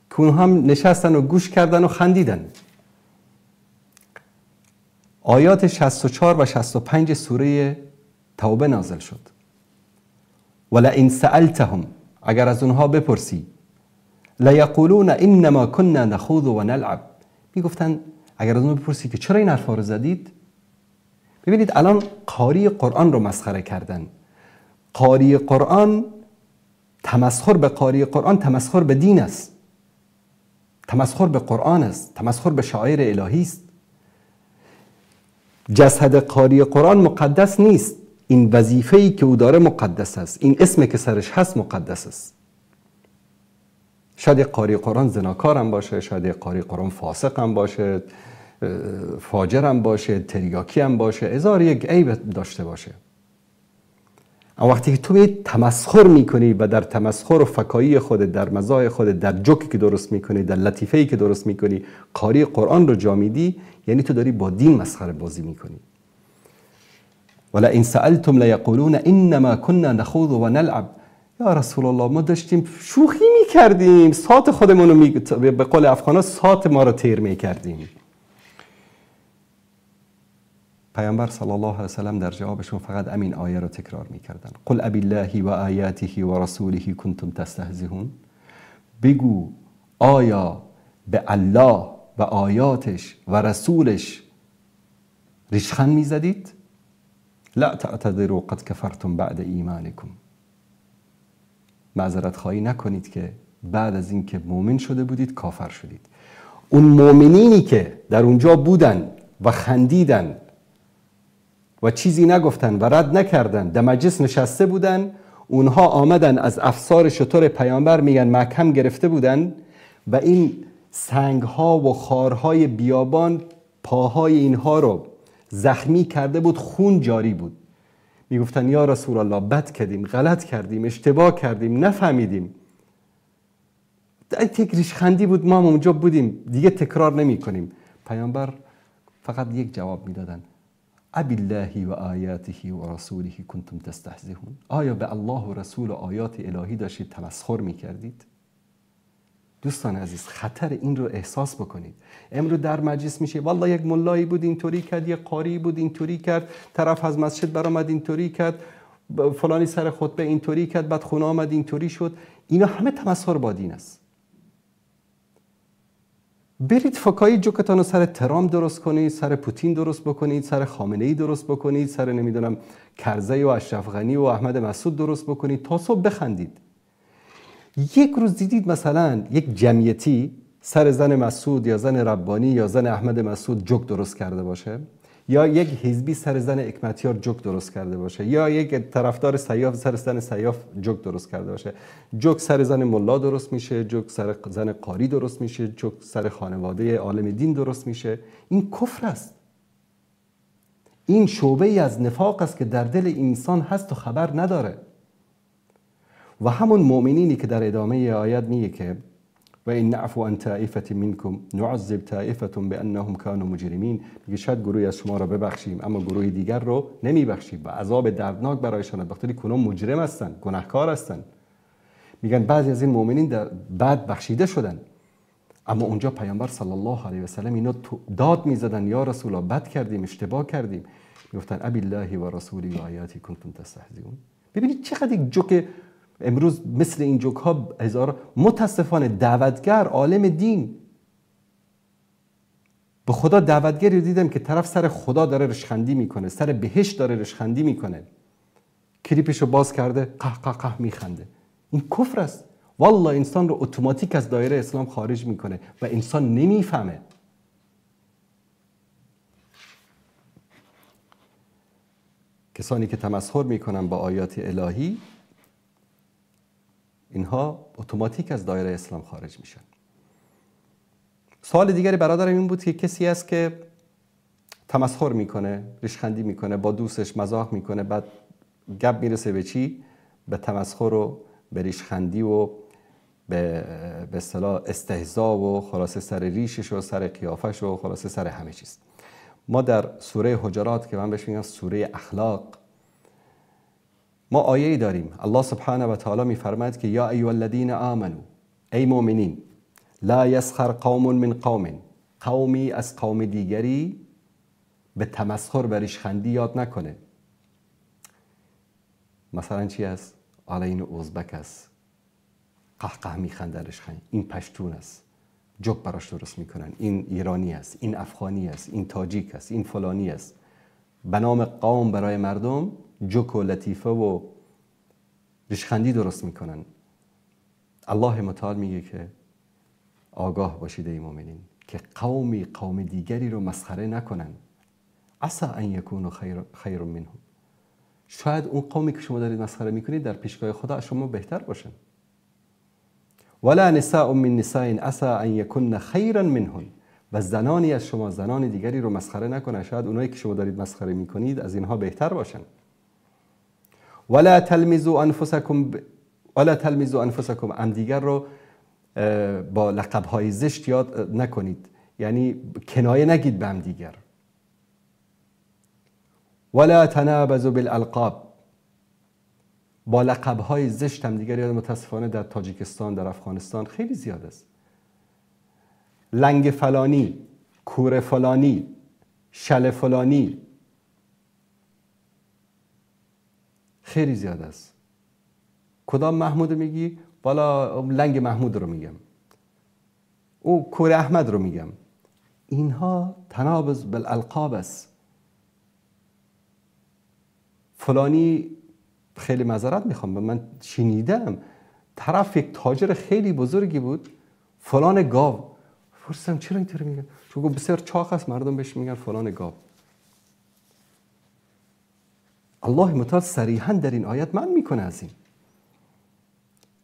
که اونها هم نشستن و گوش کردن و خندیدن. آیات 64 و 65 سوره توبه نازل شد. ولئن سألتهم، اگر از اونها بپرسی، لیقولون انما كنا نخوض و نلعب، میگفتن اگر از اونها بپرسی که چرا این حرفا رو زدید. ببینید الان قاری قرآن رو مسخره کردن. قاری قرآن، تمسخر به قاری قرآن تمسخر به دین است، تمسخر به قرآن است، تمسخر به شعائر الهی است. جسد قاری قرآن مقدس نیست، این وظیفه‌ای که او داره مقدس است، این اسمی که سرش هست مقدس است. شاید قاری قرآن زناکار هم باشه، شاید قاری قرآن فاسق هم باشه، فاجر هم باشه، تریاکی هم باشه، هزار یک عیب داشته باشه. اما وقتی که تو تمسخر میکنی و در تمسخر و فکایی خودت، در مزاح خودت، در جوکی که درست میکنی، در لطیفه‌ای که درست میکنی، قاری قرآن رو جا میدی، یعنی تو داری با دین مسخره بازی میکنی. ولئن سألتم لیقولون انما كنا نخوض و نلعب. یا رسول الله ما داشتیم شوخی میکردیم، سات خودمون رو به قول افغانا سات ما رو تیر میکردیم. پیامبر صلی الله علیه و سلم در جوابشون فقط امین آیه رو تکرار میکردن. قل ابی الله و آیاته و رسوله کنتم تستهزئون. بگو آیا به الله و آیاتش و رسولش ریشخند میزدید؟ لا تعتذروا قد کفرتم بعد ایمانکم. معذرت خواهی نکنید که بعد از اینکه مؤمن شده بودید کافر شدید. اون مؤمنینی که در اونجا بودن و خندیدن و چیزی نگفتن و رد نکردن، در مجلس نشسته بودن، اونها آمدن از افسار شتر پیامبر میگن محکم گرفته بودن و این سنگها و خارهای بیابان پاهای اینها رو زخمی کرده بود، خون جاری بود. میگفتن یا رسول الله بد کردیم، غلط کردیم، اشتباه کردیم، نفهمیدیم. یک ریشخندی بود، ما اونجا بودیم، دیگه تکرار نمی کنیم. پیامبر فقط یک جواب میدادن: ابی الله و آیاته و رسوله کنتم تستهزئون. آیا به الله و رسول و آیات الهی داشتید تمسخر میکردید؟ دوستان عزیز، خطر این رو احساس بکنید. امروز در مجلس میشه والله یک ملایی بود اینطوری کرد، یک قاری بود اینطوری کرد، طرف از مسجد برآمد اینطوری کرد، فلانی سر خطبه اینطوری کرد، بعد خونه آمد اینطوری شد. اینا همه تمسخر با دین است. برید فکایی جوکتان رو سر ترامپ درست کنید، سر پوتین درست بکنید، سر خامنه‌ای درست بکنید، سر نمیدونم کرزی و اشرف غنی و احمد مسعود درست بکنید تا صبح بخندید. یک روز دیدید مثلا یک جمعیتی سر زن مسعود یا زن ربانی یا زن احمد مسعود جوک درست کرده باشه، یا یک حزبی سر زن حکمتیار جوک درست کرده باشه، یا یک طرفدار سیاف سر زن سیاف جوک درست کرده باشه. جوک سر زن ملا درست میشه، جوک سر زن قاری درست میشه، جوک سر خانواده عالم دین درست میشه. این کفر است. این شعبه ای از نفاق است که در دل انسان هست و خبر نداره. و همون مؤمنینی که در ادامه آیات میگه که و این نعفو عن طائفة منکم نعذب طائفة بانهم كانوا مجرمین، میگه شاید گروهی از شما را ببخشیم اما گروه دیگر رو نمیبخشیم و عذاب دردناک برایشان است، بخاطر که اونها مجرم هستن، گناهکار هستن. میگن بعضی از این مؤمنین بعد بخشیده شدن، اما اونجا پیامبر صلی الله علیه و سلم اینا داد میزدن: یا رسول الله بد کردیم، اشتباه کردیم. میگفتن ابی الله و رسوله و آیاته کنتم تستهزئون. ببینید چقدر یک جوک امروز مثل این جوک ها هزار. متاسفانه دعوتگر، عالم دین، به خدا دعوتگری دیدم که طرف سر خدا داره رشخندی میکنه، سر بهشت داره رشخندی میکنه، کلیپشو باز کرده قه قه قه میخنده. این کفر است. والله انسان رو اتوماتیک از دایره اسلام خارج میکنه و انسان نمیفهمه. کسانی که تمسخر میکنن با آیات الهی، اینها اتوماتیک از دایره اسلام خارج میشن. سوال دیگری برادرم این بود که کسی است که تمسخر میکنه، ریشخندی میکنه، با دوستش مزاح میکنه، بعد گپ میرسه به چی؟ به تمسخر و به ریشخندی و به اصطلاح استهزا و خلاصه سر ریشش و سر قیافش و خلاصه سر همه چیز. ما در سوره حجرات که من بهش میگم سوره اخلاق، ما آیه‌ای داریم. الله سبحانه و تعالی میفرماید که یا ایها الذین آمنو، ای مؤمنین، لا یسخر قوم من قوم، قومی از قوم دیگری به تمسخر و ریشخندی یاد نکنه. مثلا چی است؟ حالا این ازبک است، قهقه میخنده، ریشخند، این پشتون است، جوک براش درست میکنن، این ایرانی است، این افغانی است، این تاجیک است، این فلانی است. به نام قوم برای مردم جوک و لطیفه و ریشخندی درست میکنن. الله متعال میگه که آگاه باشید ای مؤمنین که قومی قوم دیگری رو مسخره نکنن. عسى ان یکونوا خیر منهم، شاید اون قومی که شما دارید مسخره میکنید در پیشگاه خدا شما بهتر باشن. ولا نساء من نساء عسى ان یکن خیرا منهن، و زنانی از شما زنان دیگری رو مسخره نکنن، شاید اونایی که شما دارید مسخره میکنید از اینها بهتر باشن. ولا تلمزوا انفسکم، هم دیگر رو با لقب‌های زشت یاد نکنید، یعنی کنایه نگید به هم دیگر. ولا تنابزوا بالالقاب، با لقب‌های زشت هم دیگر یاد. متاسفانه در تاجیکستان، در افغانستان خیلی زیاد است. لنگ فلانی، کور فلانی، شل فلانی، خیلی زیاد است. کدام محمود میگی؟ والا لنگ محمود رو میگم، او کور احمد رو میگم. اینها تنابز بالالقاب است. فلانی، خیلی معذرت میخوام، من شنیدم طرف یک تاجر خیلی بزرگی بود، فلان گاو. پرسیدم چرا اینطوری میگن؟ چون گفت بسیار چاق است، مردم بهش میگن فلان گاو. الله متعال صریحا در این آیت من میکنه از این.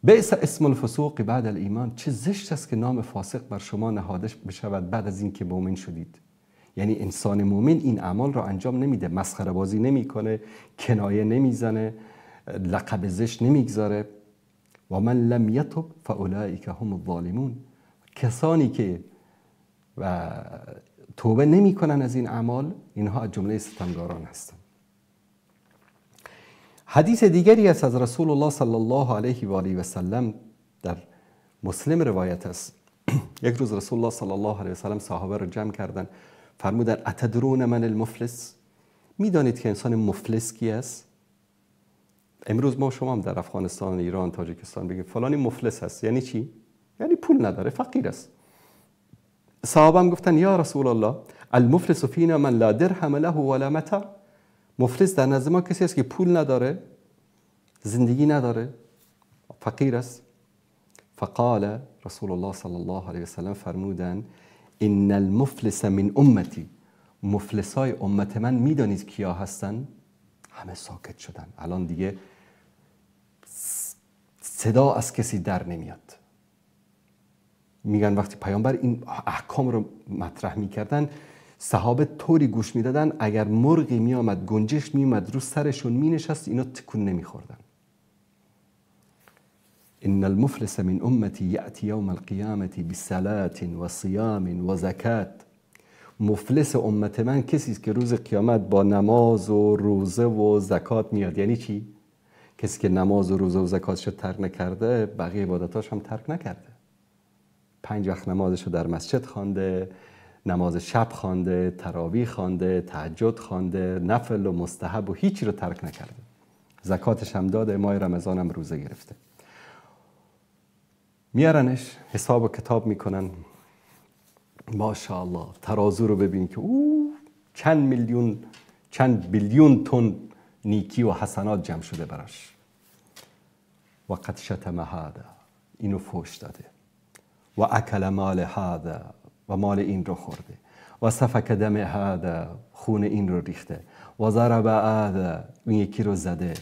بئس اسم الفسوق بعد الایمان، چه زشت است که نام فاسق بر شما نهاده بشود بعد از این که مؤمن شدید. یعنی انسان مؤمن این اعمال را انجام نمیده، مسخره بازی نمیکنه، کنایه نمیزنه، لقب زشت نمیگذاره. و من لم یتب فاولئک هم الظالمون، کسانی که و توبه نمیکنن از این اعمال، اینها از جمله ستمگاران هستند. حدیث دیگری است از رسول الله صلی الله علیه و آله و سلم، در مسلم روایت است. یک روز رسول الله صلی الله علیه و سلم صحابه رو جمع کردن، فرمودن اتدرون من المفلس، میدانید که انسان مفلس کی است؟ امروز ما شما هم در افغانستان، ایران، تاجیکستان بگید فلانی مفلس است، یعنی چی؟ یعنی پول نداره، فقیر است. صحابه هم گفتن یا رسول الله المفلس فینا من لا درهم له ولا متاع، مفلس در نزد ما کسی است که پول نداره، زندگی نداره، فقیر است. فقال رسول الله صلی الله علیه و سلم فرمودن ان المفلس من امتی، مفلسای امت من میدانید کیا هستن؟ همه ساکت شدن. الان دیگه صدا از کسی در نمیاد. میگن وقتی پیامبر این احکام رو مطرح میکردن، صحابه طوری گوش میدادن اگر مرغی میامد، گنجش میامد رو سرشون مینشست، اینا تکون نمیخوردن. ان المفلس من امتی یأتی یوم القیامة بصلاة و صیام و زکات، مفلس امت من کسی است که روز قیامت با نماز و روزه و زکات میاد. یعنی چی؟ کسی که نماز و روزه و زکاتش رو ترک نکرده، بقیه عبادتاش هم ترک نکرده. 5 وقت نمازش رو در مسجد خوانده، نماز شب خوانده، تراویح خوانده، تهجد خوانده، نفل و مستحب و هیچی رو ترک نکرده. زکاتش هم داده، ماه رمضان هم روزه گرفته. میارنش حساب و کتاب میکنن، ماشاءالله ترازو رو ببین که چند بیلیون تن نیکی و حسنات جمع شده براش. و قد شتم هذا، اینو فوش داده، و اکل مال هذا، و مال این رو خورده، و سفک دم هذا، خون این رو ریخته، و ضرب هذا، اون یکی رو زده،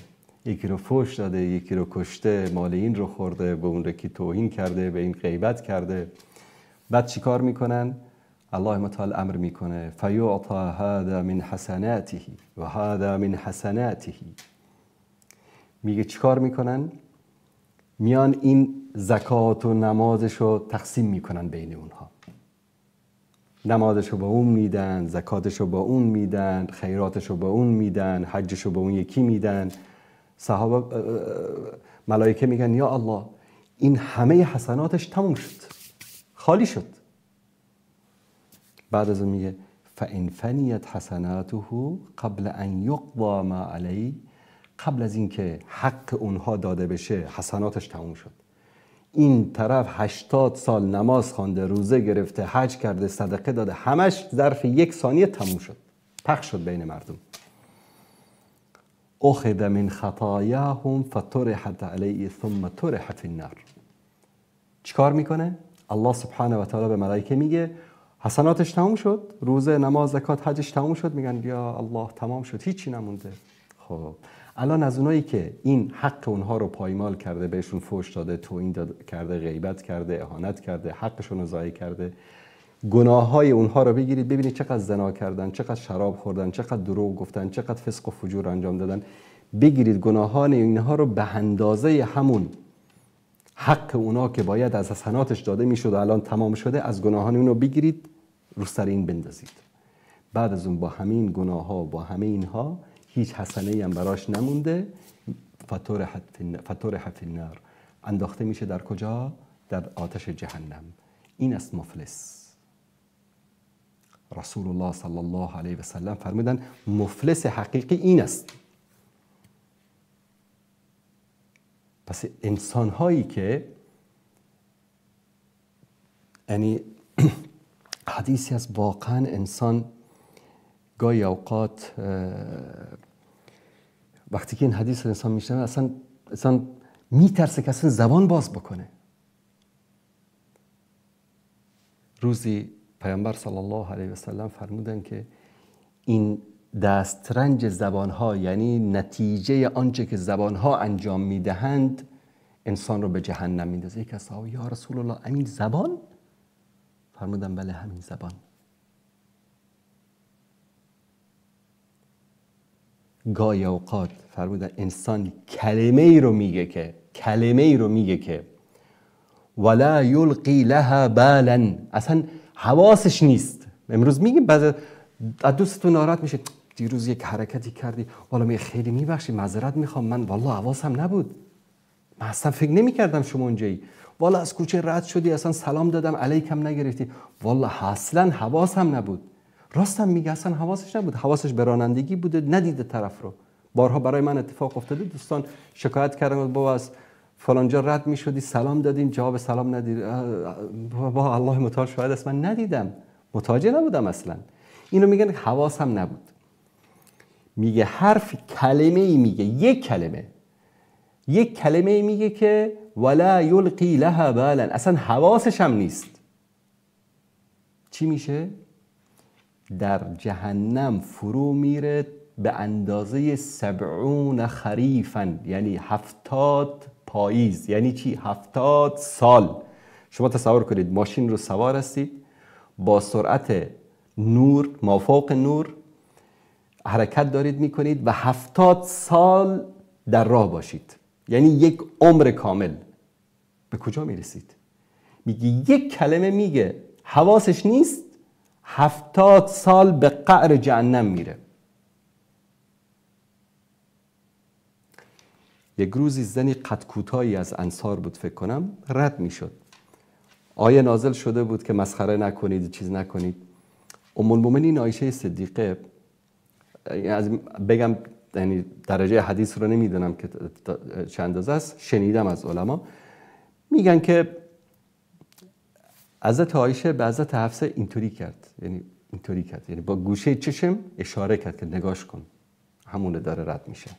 یکی رو فوش داده، یکی رو کشته، مال این رو خورده، به اون رکی توهین کرده، به این غیبت کرده. بعد چی کار میکنن؟ الله متعال امر میکنه فیعطا هذا من حسناته و هذا من حسناته. میگه چیکار میکنن؟ میان این زکات و نمازشو تقسیم میکنن بین اونها. نمازشو با اون میدن، زکاتشو با اون میدن، خیراتشو با اون میدن، حجشو با اون یکی میدن. صحابه ملائکه میگن یا الله این همه حسناتش تموم شد، خالی شد. بعد از اون میگه فان فنیت حسناته قبل ان یقضى ما علیه، قبل از اینکه حق اونها داده بشه حسناتش تموم شد. این طرف 80 سال نماز خوانده، روزه گرفته، حج کرده، صدقه داده، همش ظرف 1 ثانیه تموم شد، پخش شد بین مردم. اخذ من خطایاهم فطرحت علیه ثم طرح فی النار. چیکار میکنه؟ الله سبحانه و تعالی به ملائکه میگه حسناتش تموم شد، روزه، نماز، زکات، حجش تموم شد. میگن یا الله تمام شد، هیچی نمونده. خب الان از اونایی که این حق اونها رو پایمال کرده، بهشون فحش داده، توهین کرده، غیبت کرده، اهانت کرده، حقشون رو ضایع کرده، گناههای اونها رو بگیرید ببینید چقدر زنا کردن، چقدر شراب خوردن، چقدر دروغ گفتن، چقدر فسق و فجور انجام دادن. بگیرید گناهان اینها رو به اندازه همون حق اونا که باید از حسناتش داده میشد الان تمام شده، از گناهان اونو بگیرید رو سر این بندازید. بعد از اون با همین گناه ها، با همه اینها هیچ حسنه‌ای هم براش نمونده. فطرح فی النار، انداخته میشه در کجا؟ در آتش جهنم. این است مفلس. رسول الله صلی الله علیه و سلم فرمودن مفلس حقیقی این است. پس انسان هایی که یعنی حدیثی از واقعا انسان گاهی اوقات وقتی که این حدیث انسان میشنوه اصلا میترسه که اصلا زبان باز بکنه. روزی پیامبر صلی الله علیه و سلم فرمودن که این دسترنج زبانها، یعنی نتیجه آنچه که زبانها انجام میدهند، انسان رو به جهنم میندازه. یک از صحابه یا رسول الله همین زبان؟ فرمودن بله همین زبان. گاهی اوقات فرمودن انسان کلمه ای رو میگه که ولا یلقی لها بالا، اصلا حواسش نیست. امروز میگیم بعضی از دوستتون ناراحت میشه، دیروز یک حرکتی کردی، والا می خیلی میبخشی، معذرت میخوام، من والله حواسم نبود، من اصلا فکر نمیکردم شما اونجایی، والا از کوچه رد شدی اصلا سلام دادم علیکم نگرفتی، والله اصلا حواسم نبود. راستم میگه اصلا حواسش نبود، حواسش به رانندگی بوده، ندیده طرف رو. بارها برای من اتفاق افتاده، دوستان شکایت کردن بابا از فلان جا رد میشدی سلام دادیم جواب سلام ندید. با الله متعال شاهد است من ندیدم، متوجه نبودم اصلا. اینو میگن حواسم نبود. میگه حرف کلمه ای میگه، یک کلمه میگه که ولا یلقی لها بالا، اصلا حواسش هم نیست. چی میشه؟ در جهنم فرو میره به اندازه 70 خریفا، یعنی 70 پاییز. یعنی چی؟ 70 سال. شما تصور کنید ماشین رو سوار هستید، با سرعت نور، مافوق نور حرکت دارید میکنید و 70 سال در راه باشید، یعنی یک عمر کامل. به کجا میرسید؟ میگه یک کلمه میگه، حواسش نیست، 70 سال به قعر جهنم میره. یک روزی زنی قد کوتاهی از انصار بود فکر کنم، رد میشد. آیه نازل شده بود که مسخره نکنید، چیز نکنید. ام المؤمنین عایشه صدیقه، از بگم یعنی درجه حدیث رو نمیدونم که چند اندازه است، شنیدم از علما میگن که حضرت عایشه به حضرت حفصه اینطوری کرد، یعنی با گوشه چشم اشاره کرد که نگاش کن، همونه داره رد میشه.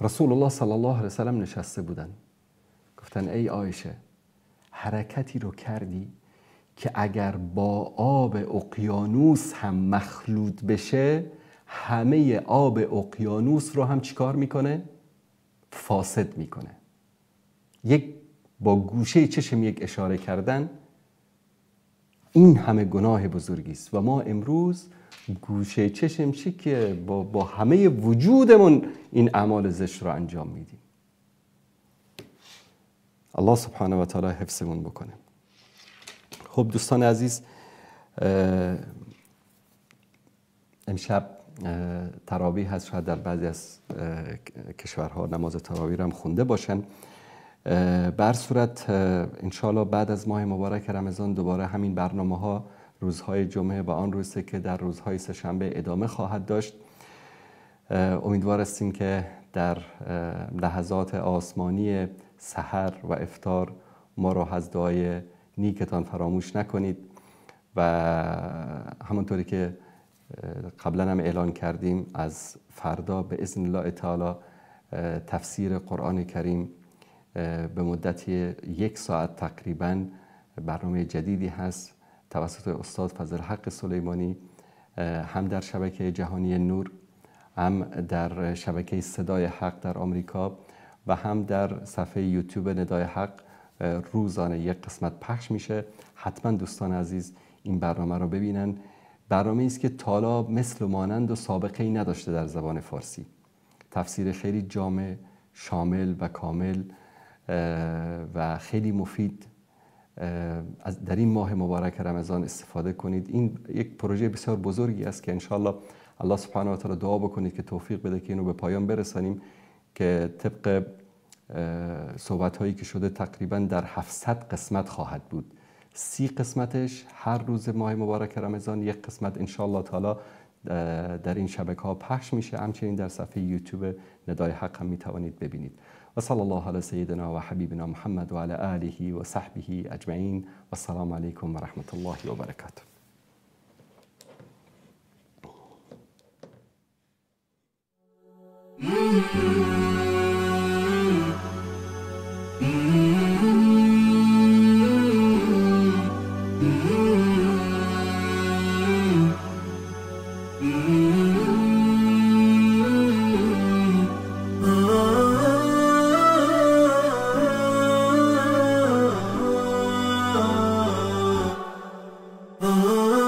رسول الله صلی الله علیه وسلم نشسته بودن، گفتن ای عایشه حرکتی رو کردی که اگر با آب اقیانوس هم مخلوط بشه، همه آب اقیانوس رو هم چیکار میکنه؟ فاسد میکنه. با گوشه چشم یک اشاره کردن این همه گناه بزرگی است و ما امروز گوشه چشم چی که با همه وجودمون این اعمال زشت رو انجام میدیم. الله سبحانه و تعالی حفظمون بکنه. خب دوستان عزیز، امشب تراویح هست، شاید در بعضی از کشورها نماز تراویح هم خونده باشن. بر صورت انشاءالله بعد از ماه مبارک رمضان دوباره همین برنامه ها روزهای جمعه و آن روزه که در روزهای سه‌شنبه ادامه خواهد داشت. امیدوار هستیم که در لحظات آسمانی سحر و افطار ما رو از دعای نیکتان فراموش نکنید و همونطوری که قبلا هم اعلان کردیم از فردا به اذن الله تعالی تفسیر قرآن کریم به مدت 1 ساعت تقریبا برنامه جدیدی هست توسط استاد فضل حق سلیمانی، هم در شبکه جهانی نور، هم در شبکه صدای حق در آمریکا و هم در صفحه یوتیوب ندای حق روزانه 1 قسمت پخش میشه. حتما دوستان عزیز این برنامه رو ببینن. برنامه است که تالا مثل و مانند و سابقه ای نداشته در زبان فارسی. تفسیر خیلی جامع، شامل و کامل و خیلی مفید. در این ماه مبارک رمضان استفاده کنید. این یک پروژه بسیار بزرگی است که انشاءالله الله سبحانه و تعالی دعا بکنید که توفیق بده که اینو به پایان برسانیم، که طبق صحبت هایی که شده تقریبا در 700 قسمت خواهد بود. 30 قسمتش هر روز ماه مبارک رمضان 1 قسمت انشاءالله تعالی در این شبکه ها پخش میشه. همچنین در صفحه یوتیوب ندای حق هم میتوانید ببینید. و صلی الله علی سیدنا و حبیبنا محمد و علی آله و صحبه اجمعین و السلام علیکم و رحمت الله و برکاته. Oh